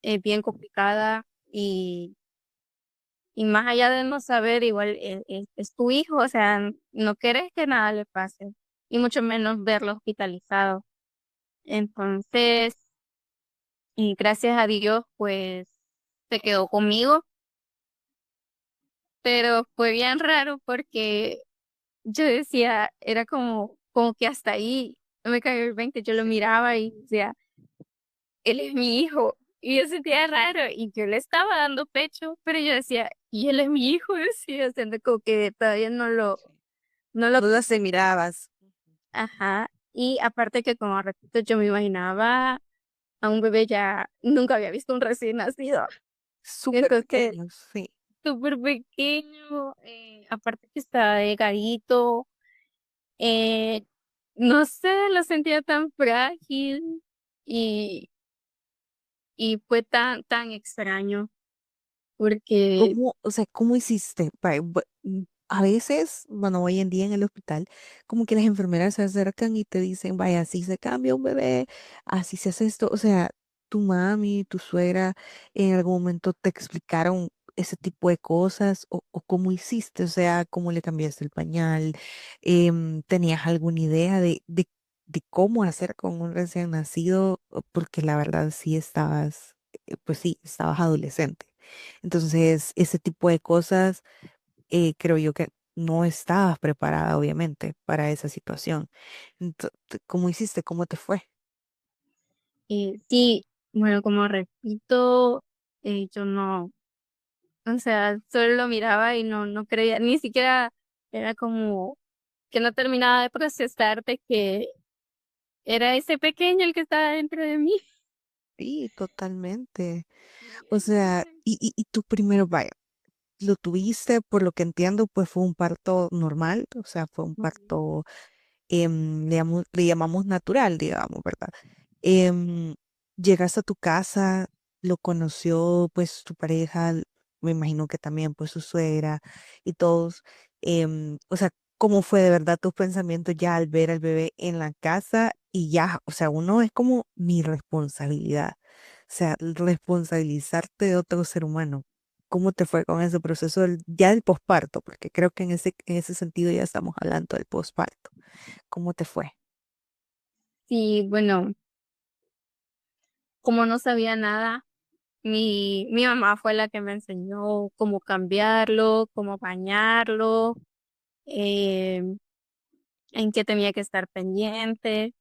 es bien complicada y más allá de no saber, igual es tu hijo, o sea, no quieres que nada le pase y mucho menos verlo hospitalizado. Entonces, y gracias a Dios, pues se quedó conmigo, pero fue bien raro porque yo decía, era como que hasta ahí. me cayó el 20, yo lo miraba y decía, él es mi hijo. Y yo sentía raro y yo le estaba dando pecho, pero yo decía, y él es mi hijo, decía, siendo como que todavía no lo, No lo mirabas. ajá. Y aparte que como repito, yo me imaginaba a un bebé ya, nunca había visto un recién nacido. Súper Entonces, pequeños, sí. súper pequeño, aparte que estaba delgadito, eh, no sé, lo sentía tan frágil y, y fue tan extraño porque ¿Cómo, o sea, cómo hiciste? A veces, bueno, hoy en día en el hospital, como que las enfermeras se acercan y te dicen, vaya, así se cambia un bebé, así se hace esto. O sea, tu mami, tu suegra, en algún momento te explicaron ese tipo de cosas o cómo hiciste, o sea, cómo le cambiaste el pañal, ¿tenías alguna idea de cómo hacer con un recién nacido? Porque la verdad sí estabas, pues sí, estabas adolescente. Entonces, ese tipo de cosas, creo yo que no estabas preparada, obviamente, para esa situación. ¿Cómo hiciste? ¿Cómo te fue? sí, bueno, como repito, yo no, o sea, solo lo miraba y no creía, ni siquiera era como que no terminaba de procesar de que era ese pequeño el que estaba dentro de mí. Sí, totalmente. O sea, y tú primero, vaya, lo tuviste, por lo que entiendo, pues fue un parto normal, o sea, fue un Ujú. parto, le llamamos natural, digamos, ¿verdad? Em, Llegaste a tu casa, lo conoció pues tu pareja, me imagino que también pues su suegra y todos. O sea, ¿cómo fue de verdad tus pensamientos ya al ver al bebé en la casa? Y ya, o sea, uno es como mi responsabilidad, o sea, responsabilizarte de otro ser humano. ¿Cómo te fue con ese proceso ya del posparto? Porque creo que en ese sentido ya estamos hablando del posparto. ¿Cómo te fue? Sí, bueno, como no sabía nada, mi mamá fue la que me enseñó cómo cambiarlo, cómo bañarlo, em, en qué tenía que estar pendiente.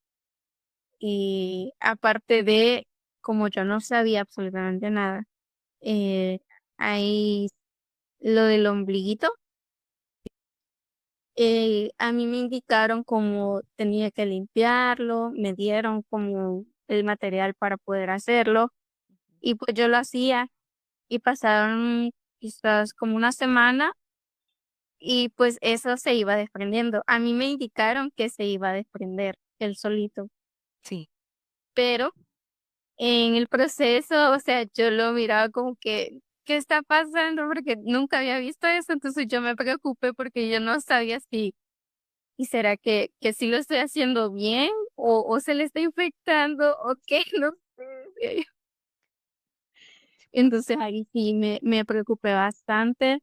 Y aparte de, como yo no sabía absolutamente nada, eh, ahí lo del ombliguito, a mí me indicaron cómo tenía que limpiarlo, me dieron como el material para poder hacerlo y pues yo lo hacía y pasaron quizás como una semana y pues eso se iba desprendiendo. A mí me indicaron que se iba a desprender el solito, Sí. pero en el proceso, o sea, yo lo miraba como que, ¿qué está pasando? Porque nunca había visto eso, entonces yo me preocupé porque yo no sabía si, ¿y será que sí lo estoy haciendo bien o se le está infectando o qué? No sé. Entonces ahí sí me preocupé bastante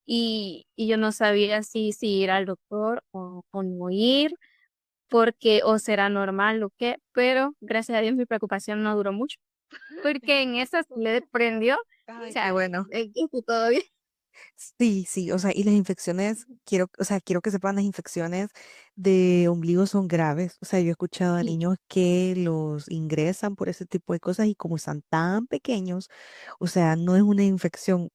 y yo no sabía si ir al doctor o no ir, porque o será normal o qué, pero gracias a Dios mi preocupación no duró mucho, porque en esa se le prendió, o Ay, qué sea, bueno. todo bien. Sí, sí, o sea, y las infecciones, quiero, o sea, quiero que sepan, las infecciones de ombligo son graves. O sea, yo he escuchado a Sí, niños que los ingresan por ese tipo de cosas y como están tan pequeños, o sea, no es una infección,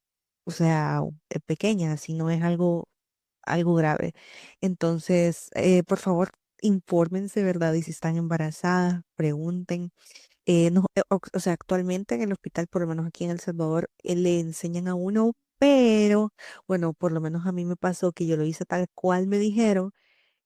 o sea, pequeña, sino es algo grave. Entonces, por favor, infórmense, ¿verdad? Y si están embarazadas, pregunten. No, o sea, actualmente en el hospital, por lo menos aquí en El Salvador, le enseñan a uno, pero bueno, por lo menos a mí me pasó que yo lo hice tal cual me dijeron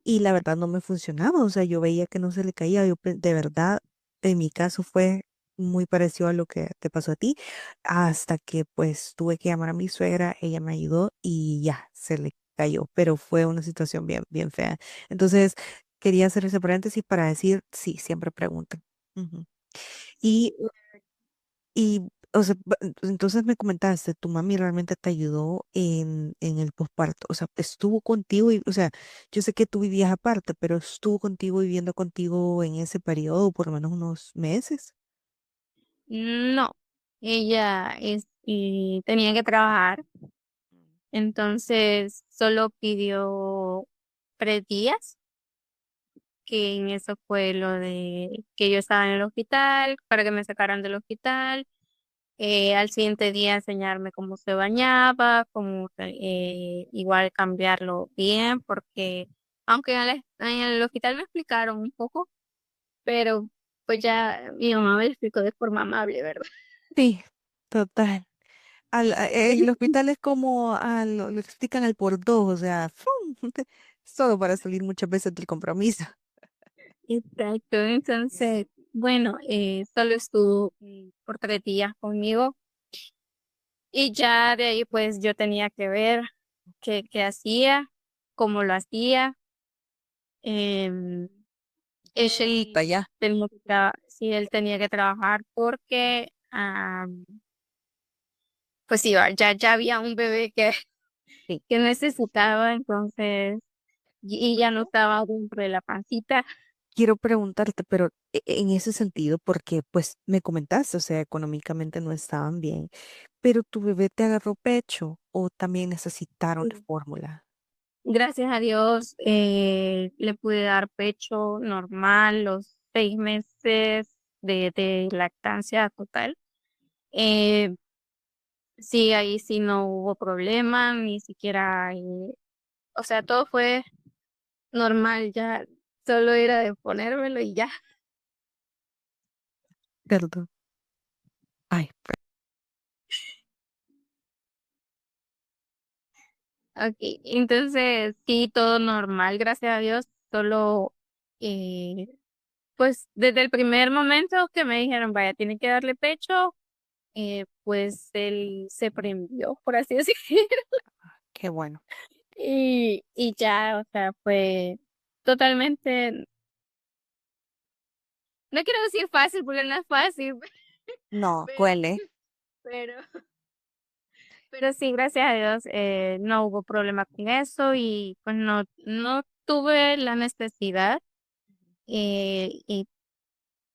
y la verdad no me funcionaba. O sea, yo veía que no se le caía. De verdad, en mi caso fue muy parecido a lo que te pasó a ti, hasta que pues tuve que llamar a mi suegra, ella me ayudó y ya se le cayó, pero fue una situación bien, bien fea. Entonces, quería hacer ese paréntesis para decir, sí, siempre pregunten. Ujú. Y, sí, y, o sea, entonces me comentaste, tu mami realmente te ayudó en el posparto, o sea, estuvo contigo y, o sea, yo sé que tú vivías aparte, pero estuvo contigo viviendo contigo en ese periodo, por lo menos unos meses. no, ella tenía que trabajar, entonces solo pidió 3 días que en eso fue lo de que yo estaba en el hospital, para que me sacaran del hospital. Al siguiente día enseñarme cómo se bañaba, cómo igual cambiarlo bien, porque aunque en el hospital me explicaron un poco, pero pues ya mi mamá me lo explicó de forma amable, ¿verdad? Sí, total. El hospital es como lo explican al por dos, o sea, ¡fum! Solo para salir muchas veces del compromiso. Exacto, entonces, bueno, solo estuvo por 3 días conmigo y ya de ahí pues yo tenía que ver qué hacía, cómo lo hacía. em, Está él ya. tenía que sí, él tenía que trabajar porque, pues sí, ya había un bebé que, Sí. que necesitaba, entonces, y ya no estaba dentro de la pancita. Quiero preguntarte, pero en ese sentido, porque pues me comentaste, o sea, económicamente no estaban bien, pero tu bebé te agarró pecho o también necesitaron de Sí. fórmula. Gracias a Dios, le pude dar pecho normal los 6 meses de lactancia total. Eh, sí, ahí sí no hubo problema, ni siquiera, o sea, todo fue normal, ya solo era de ponérmelo y ya. Perdón. Ay, Okay, entonces sí, todo normal, gracias a Dios, solo, eh, pues desde el primer momento que me dijeron, vaya, tiene que darle pecho, pues él se prendió, por así decirlo, qué bueno. y ya, o sea, fue totalmente, no quiero decir fácil porque no es fácil, No, pero, cuele. pero, pero sí, gracias a Dios, no hubo problema con eso y pues no tuve la necesidad y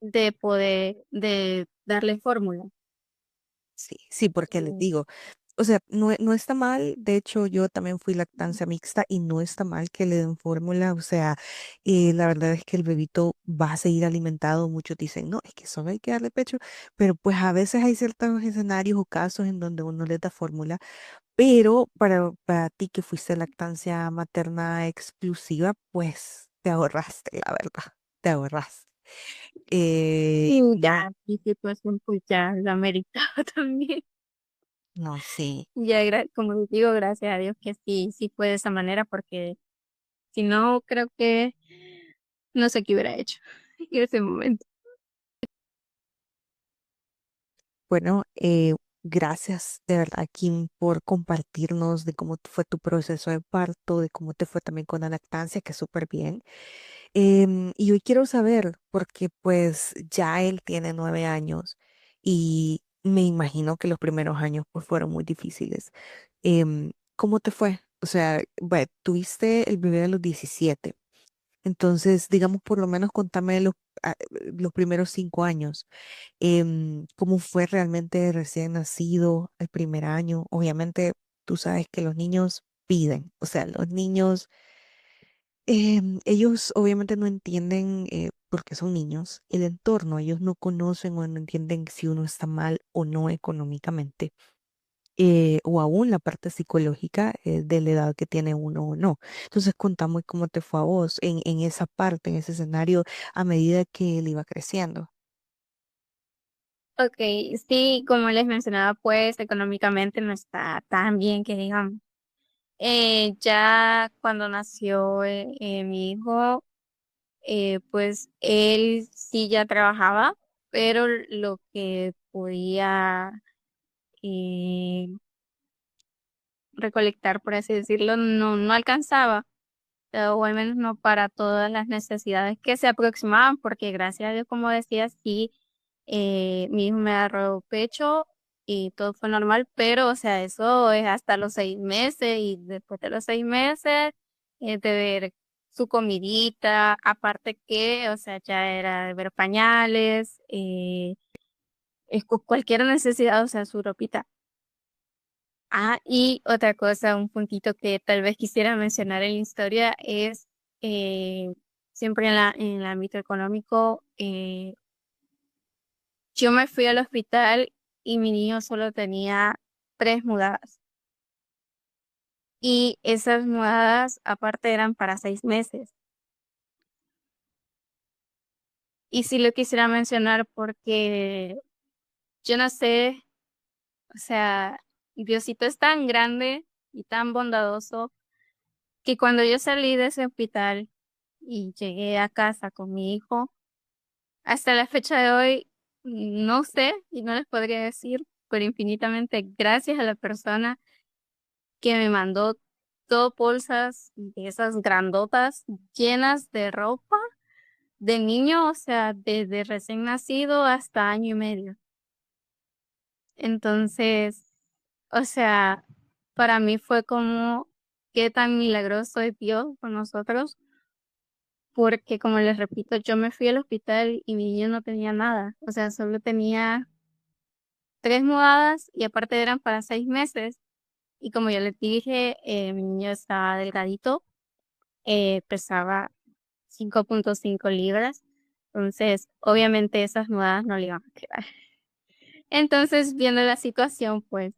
de poder, de darle fórmula. Sí, sí, porque les Mm. digo, o sea, no está mal, de hecho yo también fui lactancia mixta y no está mal que le den fórmula, o sea, la verdad es que el bebito va a seguir alimentado, muchos dicen, no, es que solo hay que darle pecho, pero pues a veces hay ciertos escenarios o casos en donde uno le da fórmula, pero para ti que fuiste lactancia materna exclusiva, pues te ahorraste, la verdad, te ahorraste. Y No, ya, mi situación pues ya la meritaba también. no, sí. Ya, como les digo, gracias a Dios que sí, sí fue de esa manera, porque si no, creo que no sé qué hubiera hecho en ese momento. Bueno, gracias de verdad, Kim, por compartirnos de cómo fue tu proceso de parto, de cómo te fue también con la lactancia, que súper bien. Y hoy quiero saber, porque pues ya él tiene 9 años y me imagino que los primeros años pues fueron muy difíciles. ¿Cómo te fue? O sea, bueno, tuviste el bebé a los 17, entonces digamos por lo menos contame los primeros 5 años. ¿Cómo fue realmente recién nacido el primer año? Obviamente, tú sabes que los niños piden, o sea, los niños, ellos obviamente no entienden, porque son niños, el entorno, ellos no conocen o no entienden si uno está mal o no económicamente. O aún la parte psicológica de la edad que tiene uno o no. Entonces, contame cómo te fue a vos en esa parte, en ese escenario, a medida que él iba creciendo. Ok, sí, como les mencionaba, pues económicamente no está tan bien que digamos. Ya cuando nació mi hijo, pues él sí ya trabajaba, pero lo que podía eh, recolectar, por así decirlo, no alcanzaba, o al menos no para todas las necesidades que se aproximaban, porque gracias a Dios, como decía, sí, mi hijo me agarró pecho y todo fue normal, pero, o sea, eso es hasta los 6 meses y después de los 6 meses, de ver su comidita, aparte que, o sea, ya era de ver pañales, cualquier necesidad, o sea, su ropita. Y otra cosa, un puntito que tal vez quisiera mencionar en la historia es, eh, siempre en el ámbito económico. Yo me fui al hospital y mi niño solo tenía 3 mudadas. Y esas mudadas aparte eran para 6 meses. Y sí lo quisiera mencionar porque yo no sé, o sea, Diosito es tan grande y tan bondadoso que cuando yo salí de ese hospital y llegué a casa con mi hijo, hasta la fecha de hoy, no sé y no les podría decir, pero infinitamente gracias a la persona que me mandó 2 bolsas de esas grandotas llenas de ropa de niño, o sea, desde recién nacido hasta año y medio. Entonces, o sea, para mí fue como qué tan milagroso es Dios con nosotros, porque como les repito, yo me fui al hospital y mi niño no tenía nada, o sea, solo tenía 3 mudadas y aparte eran para 6 meses. Y como yo les dije, mi niño estaba delgadito, pesaba 5.5 libras, entonces obviamente esas mudadas no le iban a quedar. Entonces, viendo la situación, pues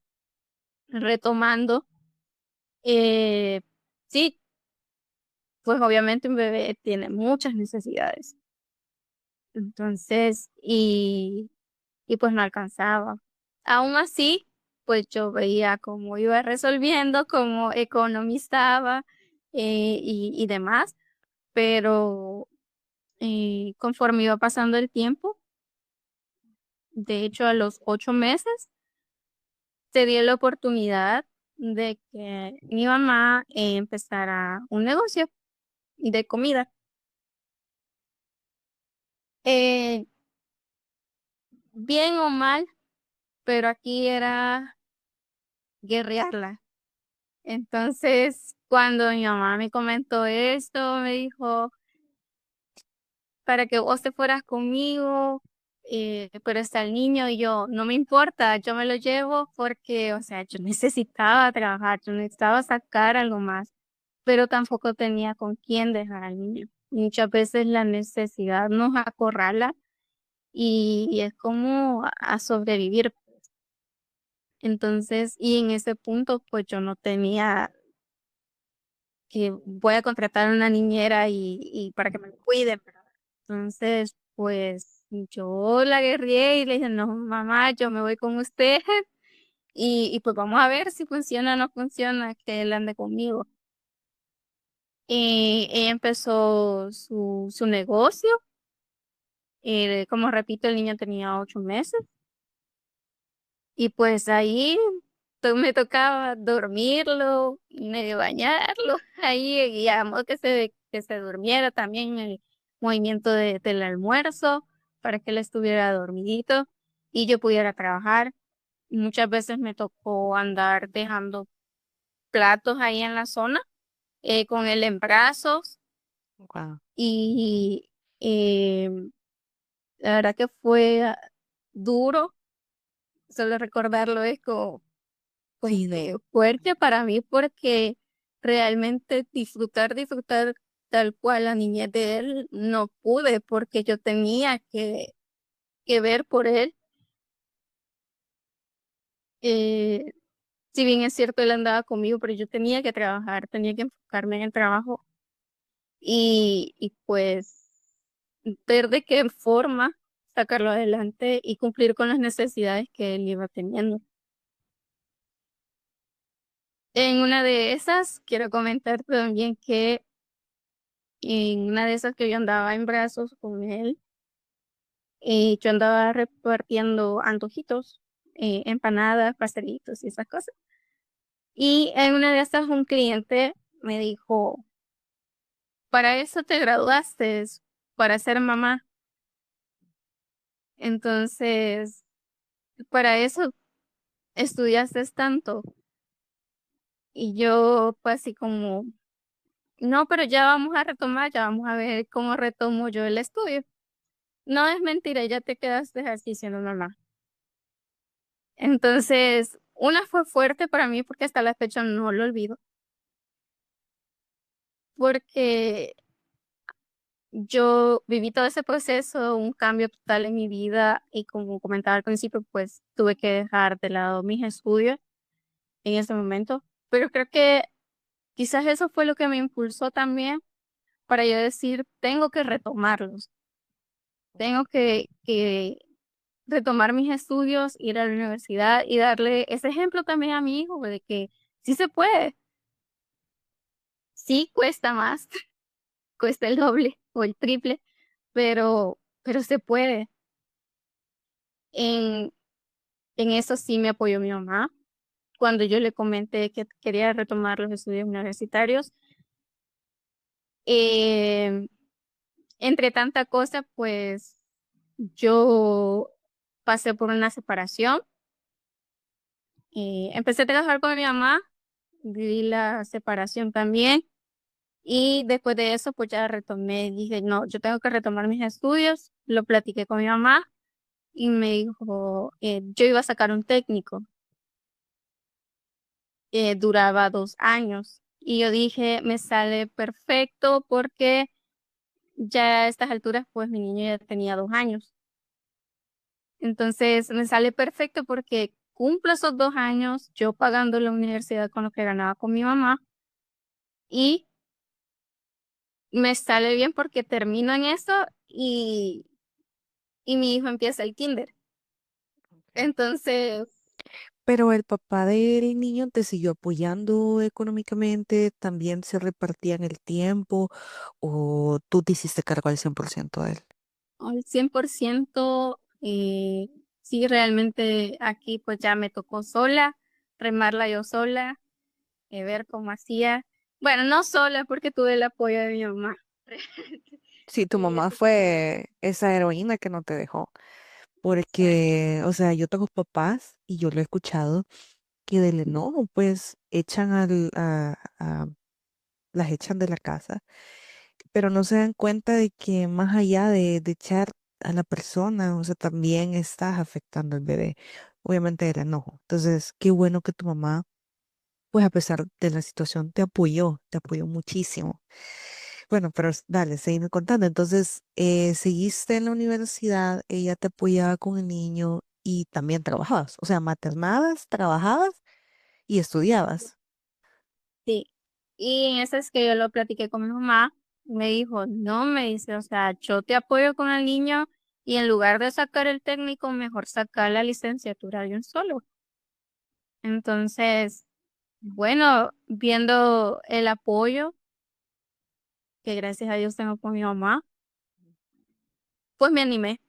retomando, eh, sí, pues obviamente un bebé tiene muchas necesidades. Entonces, y pues no alcanzaba. Aún así, pues yo veía cómo iba resolviendo, cómo economizaba y demás, pero conforme iba pasando el tiempo, de hecho a los 8 meses, se dio la oportunidad de que mi mamá empezara un negocio de comida. Eh, Bien o mal, pero aquí era guerrearla. Entonces, cuando mi mamá me comentó esto, me dijo, para que vos te fueras conmigo, pero está el niño y yo, no me importa, yo me lo llevo porque, o sea, yo necesitaba trabajar, yo necesitaba sacar algo más, pero tampoco tenía con quién dejar al niño. Muchas veces la necesidad nos acorrala y es como a sobrevivir. Entonces, y en ese punto, pues yo no tenía que voy a contratar a una niñera y para que me cuide, ¿verdad? Entonces, pues yo la guerrié y le dije, no, mamá, yo me voy con usted y pues vamos a ver si funciona o no funciona, que él ande conmigo. Y ella empezó su negocio. Como repito, el niño tenía 8 meses. Y pues ahí me tocaba dormirlo, medio bañarlo, ahí guiamos que se durmiera también el movimiento del almuerzo para que él estuviera dormidito y yo pudiera trabajar. Muchas veces me tocó andar dejando platos ahí en la zona con él en brazos Wow. y eh, la verdad que fue duro, solo recordarlo es como Sí, no. que fuerte para mí porque realmente disfrutar tal cual la niñez de él no pude porque yo tenía que ver por él. Eh, si bien es cierto, él andaba conmigo, pero yo tenía que trabajar, tenía que enfocarme en el trabajo y pues ver de qué forma sacarlo adelante y cumplir con las necesidades que él iba teniendo. En una de esas, quiero comentar también que en una de esas que yo andaba en brazos con él, yo andaba repartiendo antojitos, empanadas, pastelitos y esas cosas. Y en una de esas un cliente me dijo, para eso te graduaste, para ser mamá. Entonces, para eso estudiaste tanto. Y yo, pues así como, no, pero ya vamos a retomar, ya vamos a ver cómo retomo yo el estudio. No es mentira, ya te quedaste así siendo mamá. Entonces, una fue fuerte para mí porque hasta la fecha no lo olvido, porque yo viví todo ese proceso, un cambio total en mi vida y como comentaba al principio, pues tuve que dejar de lado mis estudios en ese momento, pero creo que quizás eso fue lo que me impulsó también para yo decir, tengo que retomarlos, tengo que retomar mis estudios, ir a la universidad y darle ese ejemplo también a mi hijo de que sí se puede, sí cuesta más, cuesta el doble o el triple, pero se puede. En, en eso sí me apoyó mi mamá. Cuando yo le comenté que quería retomar los estudios universitarios, eh, entre tanta cosa, pues yo pasé por una separación. Empecé a trabajar con mi mamá, viví la separación también y después de eso pues ya retomé, dije, no, yo tengo que retomar mis estudios, lo platiqué con mi mamá y me dijo, yo iba a sacar un técnico, duraba 2 años y yo dije, me sale perfecto porque ya a estas alturas pues mi niño ya tenía 2 años. Entonces me sale perfecto porque cumplo esos 2 años, yo pagando la universidad con lo que ganaba con mi mamá y me sale bien porque termino en eso y mi hijo empieza el kinder. Entonces, Pero el papá del niño te siguió apoyando económicamente, también se repartían el tiempo o tú te hiciste cargo al 100% de él. al 100%, sí, realmente aquí pues ya me tocó sola, remarla yo sola, ver cómo hacía. Bueno, no sola porque tuve el apoyo de mi mamá. Sí, tu En mamá ese proceso. fue esa heroína que no te dejó, Exacto. porque, o sea, yo tengo papás y yo lo he escuchado que del enojo, pues echan las echan de la casa, pero no se dan cuenta de que más allá de echar a la persona, o sea, también estás afectando al bebé, obviamente el enojo. Entonces, qué bueno que tu mamá, pues a pesar de la situación, te apoyó muchísimo. Bueno, pero dale, seguime contando. Entonces, seguiste en la universidad, ella te apoyaba con el niño y también trabajabas, o sea, maternabas, trabajabas y estudiabas. Sí. Y en eso es que yo lo platiqué con mi mamá. Me dijo, no, me dice, o sea, yo te apoyo con el niño y en lugar de sacar el técnico, mejor sacar la licenciatura de un solo. Entonces, bueno, viendo el apoyo que gracias a Dios tengo con mi mamá, pues me animé.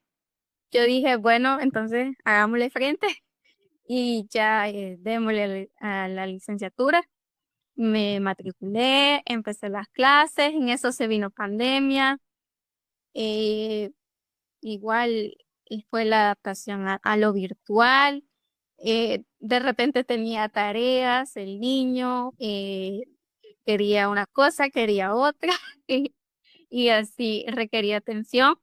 Yo dije, bueno, entonces hagámosle frente y ya démosle a la licenciatura. Me matriculé, empecé las clases, en eso se vino pandemia. eh, Igual fue la adaptación a lo virtual. De repente tenía tareas, el niño quería una cosa, quería otra, y así requería atención.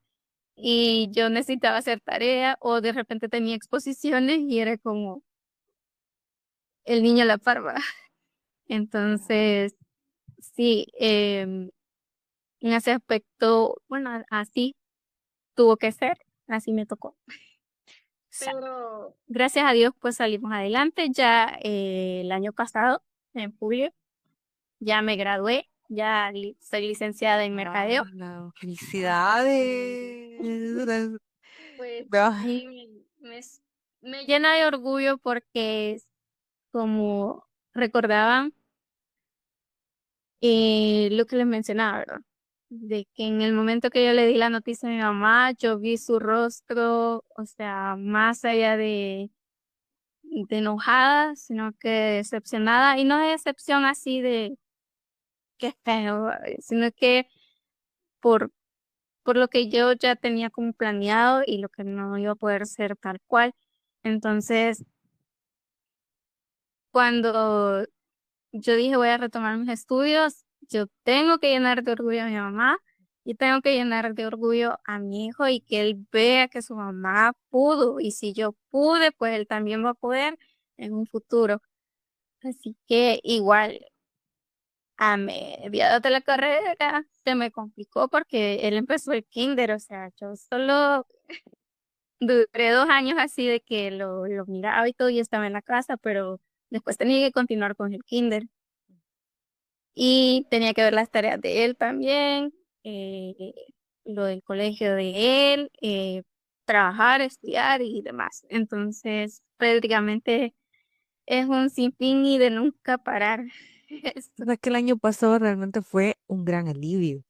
Y yo necesitaba hacer tarea, o de repente tenía exposiciones y era como el niño a la parva. Entonces, sí, en ese aspecto, bueno, así tuvo que ser, así me tocó. Pero gracias a Dios, pues salimos adelante. Ya el año pasado, en julio, ya me gradué, ya soy licenciada en mercadeo. No, felicidades. Pues Ah, sí, me llena de orgullo porque es como recordaban lo que les mencionaba, ¿verdad? De que en el momento que yo le di la noticia a mi mamá, yo vi su rostro, o sea, más allá de enojada, sino que decepcionada, y no de decepción así de qué feo, sino que por, por lo que yo ya tenía como planeado y lo que no iba a poder ser tal cual. Entonces, cuando yo dije voy a retomar mis estudios, yo tengo que llenar de orgullo a mi mamá y tengo que llenar de orgullo a mi hijo y que él vea que su mamá pudo y si yo pude, pues él también va a poder en un futuro. Así que igual a mediados de la carrera se me complicó porque él empezó el kinder, o sea, yo solo duré 2 años así de que lo miraba y todo y estaba en la casa, pero después tenía que continuar con el kinder y tenía que ver las tareas de él también, eh, lo del colegio de él, trabajar, estudiar y demás. Entonces, prácticamente es un sinfín y de nunca parar. O sea que el año pasado realmente fue un gran alivio,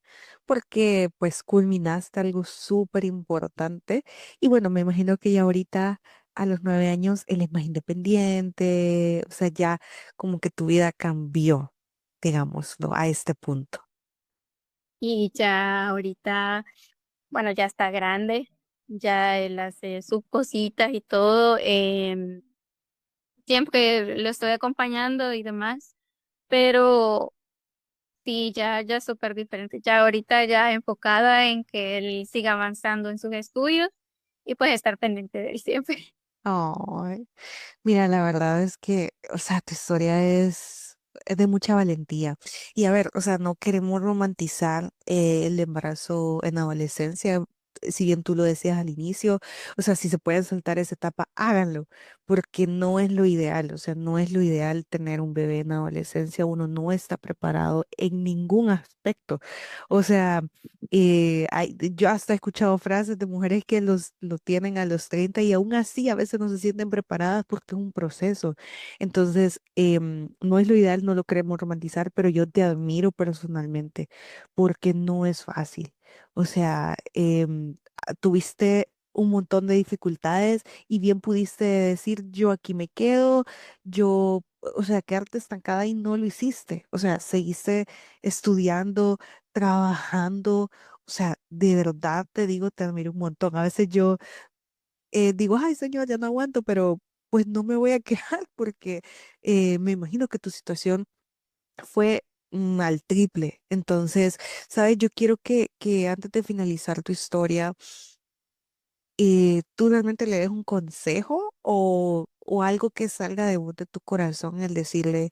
porque pues culminaste algo súper importante y bueno, me imagino que ya ahorita a los 9 años él es más independiente, o sea, ya como que tu vida cambió, digamos, ¿no? A este punto. Y ya ahorita, bueno, ya está grande, ya él hace sus cositas y todo. Siempre lo estoy acompañando y demás, pero sí, ya es súper diferente. Ya ahorita ya enfocada en que él siga avanzando en sus estudios y pues estar pendiente de él siempre. Ay, mira, la verdad es que, o sea, tu historia es de mucha valentía. Y a ver, o sea, no queremos romantizar el embarazo en adolescencia, si bien tú lo decías al inicio, o sea, si se pueden saltar esa etapa, háganlo, porque no es lo ideal, o sea, no es lo ideal tener un bebé en adolescencia, uno no está preparado en ningún aspecto. O sea, yo hasta he escuchado frases de mujeres que lo tienen a los 30 y aún así a veces no se sienten preparadas porque es un proceso. Entonces, no es lo ideal, no lo queremos romantizar, pero yo te admiro personalmente porque no es fácil. O sea, tuviste un montón de dificultades y bien pudiste decir, yo aquí me quedo, o sea, quedarte estancada y no lo hiciste. O sea, seguiste estudiando, trabajando. O sea, de verdad te digo, te admiro un montón. A veces yo digo, ay, señor, ya no aguanto, pero pues no me voy a quejar porque me imagino que tu situación fue al triple. Entonces, ¿sabes? Yo quiero que antes de finalizar tu historia, tú realmente le des un consejo o algo que salga de vos, de tu corazón, el decirle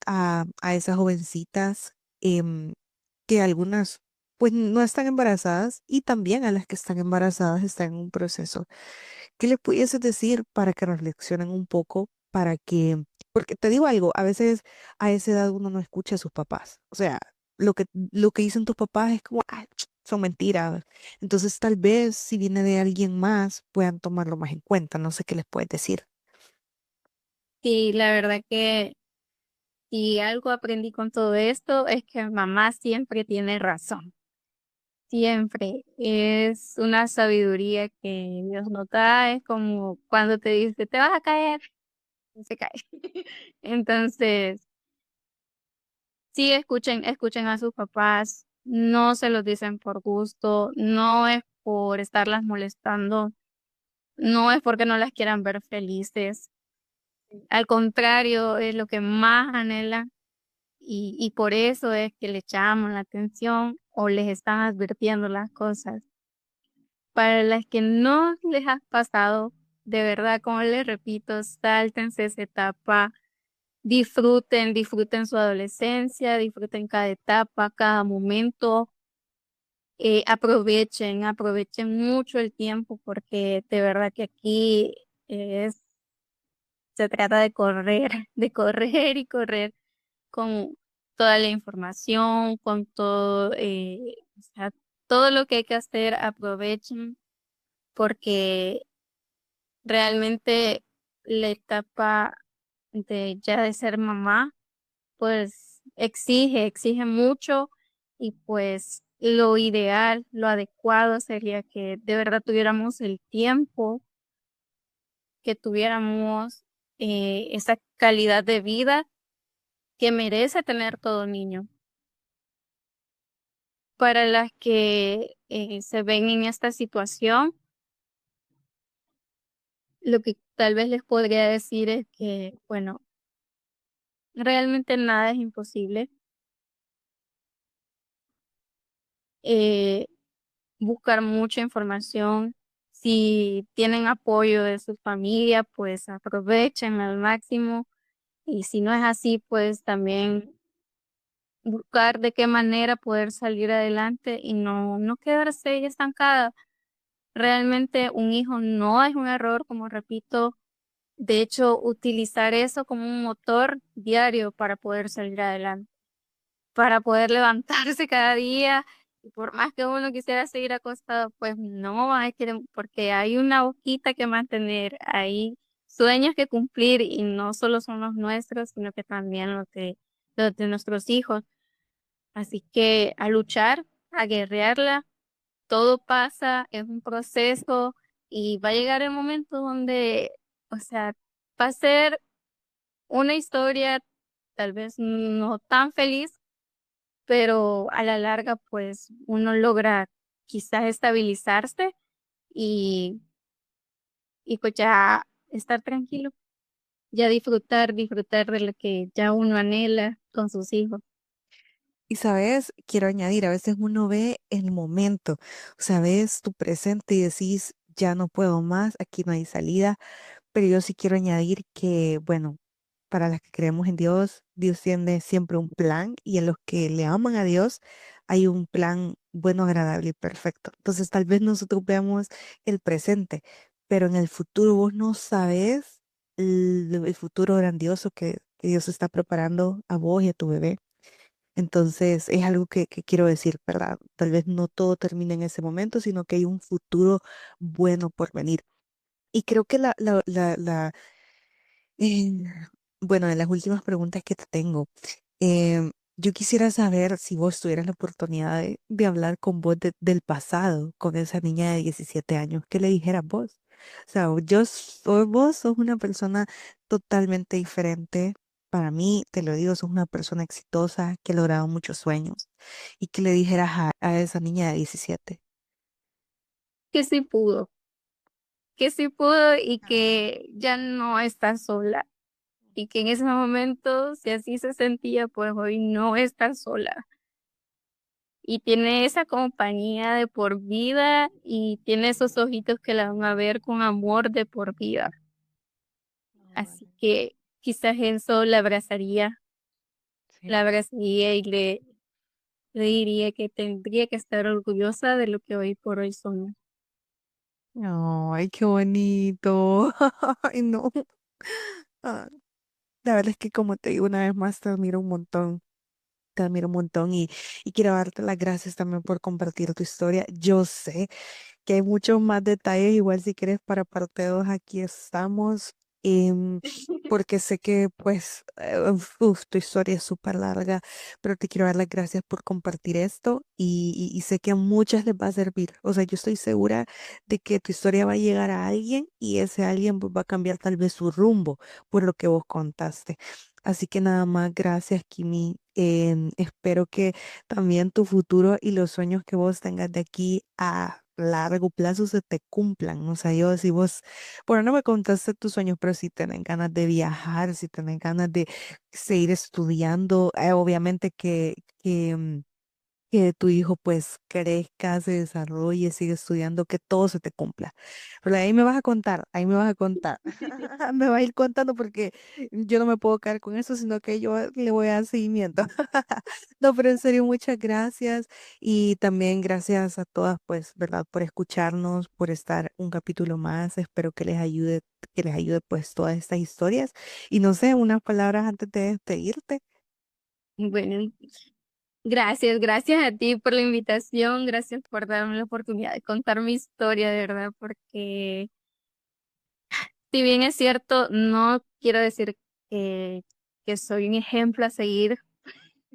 a esas jovencitas que algunas pues no están embarazadas y también a las que están embarazadas están en un proceso. ¿Qué le pudieses decir para que reflexionen un poco, porque te digo algo, a veces a esa edad uno no escucha a sus papás. O sea, lo que dicen tus papás es como, "Ay, son mentiras. Entonces tal vez si viene de alguien más puedan tomarlo más en cuenta. No sé qué les puedes decir. Sí, la verdad que si algo aprendí con todo esto es que mamá siempre tiene razón. Siempre es una sabiduría que Dios nos da, es como cuando te dice, te vas a caer, y se cae. Entonces, sí, escuchen a sus papás, no se los dicen por gusto, no es por estarlas molestando, no es porque no las quieran ver felices, al contrario, es lo que más anhelan y por eso es que le echamos la atención o les están advirtiendo las cosas. Para las que no les ha pasado, de verdad, como les repito, sáltense esa etapa, disfruten su adolescencia, disfruten cada etapa, cada momento, aprovechen mucho el tiempo porque de verdad que aquí es, se trata de correr, de correr y correr con toda la información, con todo, o sea, todo lo que hay que hacer, aprovechen porque realmente la etapa de ya de ser mamá, pues exige mucho y pues lo ideal, lo adecuado sería que de verdad tuviéramos el tiempo, que tuviéramos esa calidad de vida que merece tener todo niño. Para las que se ven en esta situación, lo que tal vez les podría decir es que, bueno, realmente nada es imposible. eh, Buscar mucha información. Si tienen apoyo de su familia, pues aprovechen al máximo. Y si no es así, pues también buscar de qué manera poder salir adelante y no quedarse ahí estancada. Realmente un hijo no es un error, como repito. De hecho, utilizar eso como un motor diario para poder salir adelante, para poder levantarse cada día. Y por más que uno quisiera seguir acostado, pues no, hay que, porque hay una boquita que mantener, hay sueños que cumplir y no solo son los nuestros, sino que también los de nuestros hijos. Así que a luchar, a guerrearla, todo pasa, es un proceso y va a llegar el momento donde, o sea, va a ser una historia tal vez no tan feliz, pero a la larga, pues uno logra quizás estabilizarse y, y pues ya estar tranquilo, ya disfrutar de lo que ya uno anhela con sus hijos. Y sabes, quiero añadir, a veces uno ve el momento, o sea, ves tu presente y decís, ya no puedo más, aquí no hay salida, pero yo sí quiero añadir que, bueno, para las que creemos en Dios, Dios tiene siempre un plan y en los que le aman a Dios hay un plan bueno, agradable y perfecto. Entonces, tal vez nosotros veamos el presente, pero en el futuro vos no sabes el futuro grandioso que Dios está preparando a vos y a tu bebé. Entonces, es algo que quiero decir, ¿verdad? Tal vez no todo termine en ese momento, sino que hay un futuro bueno por venir. Y creo que eh, bueno, de las últimas preguntas que te tengo, yo quisiera saber si vos tuvieras la oportunidad de hablar con vos del pasado, con esa niña de 17 años, ¿qué le dijeras vos? O sea, vos sos una persona totalmente diferente. Para mí, te lo digo, sos una persona exitosa que ha logrado muchos sueños. ¿Y qué le dijeras a esa niña de 17? Que que sí pudo y que ya no está sola. Y que en ese momento, si así se sentía, pues hoy no está sola. Y tiene esa compañía de por vida y tiene esos ojitos que la van a ver con amor de por vida. Así que quizás eso Sí. la abrazaría y le diría que tendría que estar orgullosa de lo que hoy por hoy somos. Ay, qué bonito. Ay, no. Ah, la verdad es que como te digo una vez más, te admiro un montón. Te admiro un montón y quiero darte las gracias también por compartir tu historia. Yo sé que hay muchos más detalles, igual si quieres para parte 2 aquí estamos, porque sé que pues tu historia es súper larga, pero te quiero dar las gracias por compartir esto y sé que a muchas les va a servir. O sea, yo estoy segura de que tu historia va a llegar a alguien y ese alguien pues, va a cambiar tal vez su rumbo por lo que vos contaste. Así que nada más, gracias, Kimi. Espero que también tu futuro y los sueños que vos tengas de aquí a largo plazo se te cumplan. O sea, yo si vos, bueno, no me contaste tus sueños, pero si tenés ganas de viajar, si tenés ganas de seguir estudiando, obviamente que tu hijo pues crezca, se desarrolle, siga estudiando, que todo se te cumpla. Pero ahí me vas a contar, ahí me vas a contar. Me va a ir contando porque yo no me puedo quedar con eso, sino que yo le voy a dar seguimiento. No, pero en serio, muchas gracias y también gracias a todas, pues, ¿verdad? Por escucharnos, por estar un capítulo más. Espero que les ayude pues todas estas historias. Y no sé, unas palabras antes de despedirte. Bueno, gracias a ti por la invitación, gracias por darme la oportunidad de contar mi historia, de verdad, porque si bien es cierto, no quiero decir que, que soy un ejemplo a seguir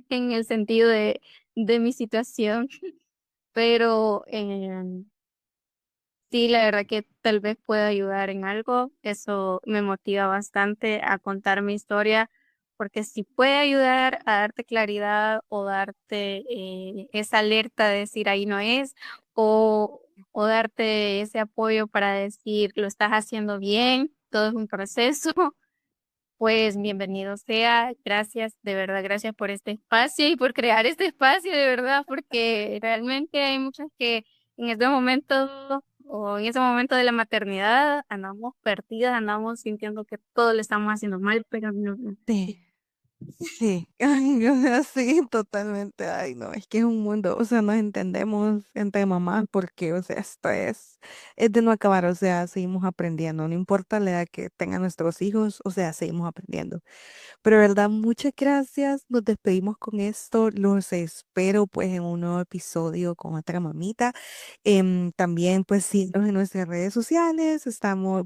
en el sentido de mi situación, pero sí, la verdad que tal vez pueda ayudar en algo. Eso me motiva bastante a contar mi historia, porque si puede ayudar a darte claridad o darte esa alerta de decir ahí no es, o darte ese apoyo para decir lo estás haciendo bien, todo es un proceso, pues bienvenido sea. Gracias, de verdad, gracias por este espacio y por crear este espacio, de verdad, porque realmente hay muchas que en este momento o en ese momento de la maternidad andamos perdidas, andamos sintiendo que todo le estamos haciendo mal, pero no. Sí. Sí, ay, o sea, sí, totalmente. Ay, no, es que es un mundo, o sea, nos entendemos entre mamás porque, o sea, es de no acabar, o sea, seguimos aprendiendo, no importa la edad que tengan nuestros hijos, o sea, seguimos aprendiendo. Pero, ¿verdad? Muchas gracias. Nos despedimos con esto. Los espero pues en un nuevo episodio con otra mamita. También pues síganos en nuestras redes sociales.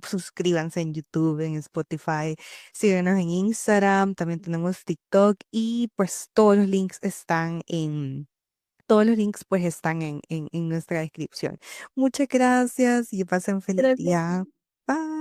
Suscríbanse en YouTube, en Spotify, síganos en Instagram. También tenemos TikTok y pues todos los links pues están en nuestra descripción. Muchas gracias y pasen feliz Gracias. día. Bye.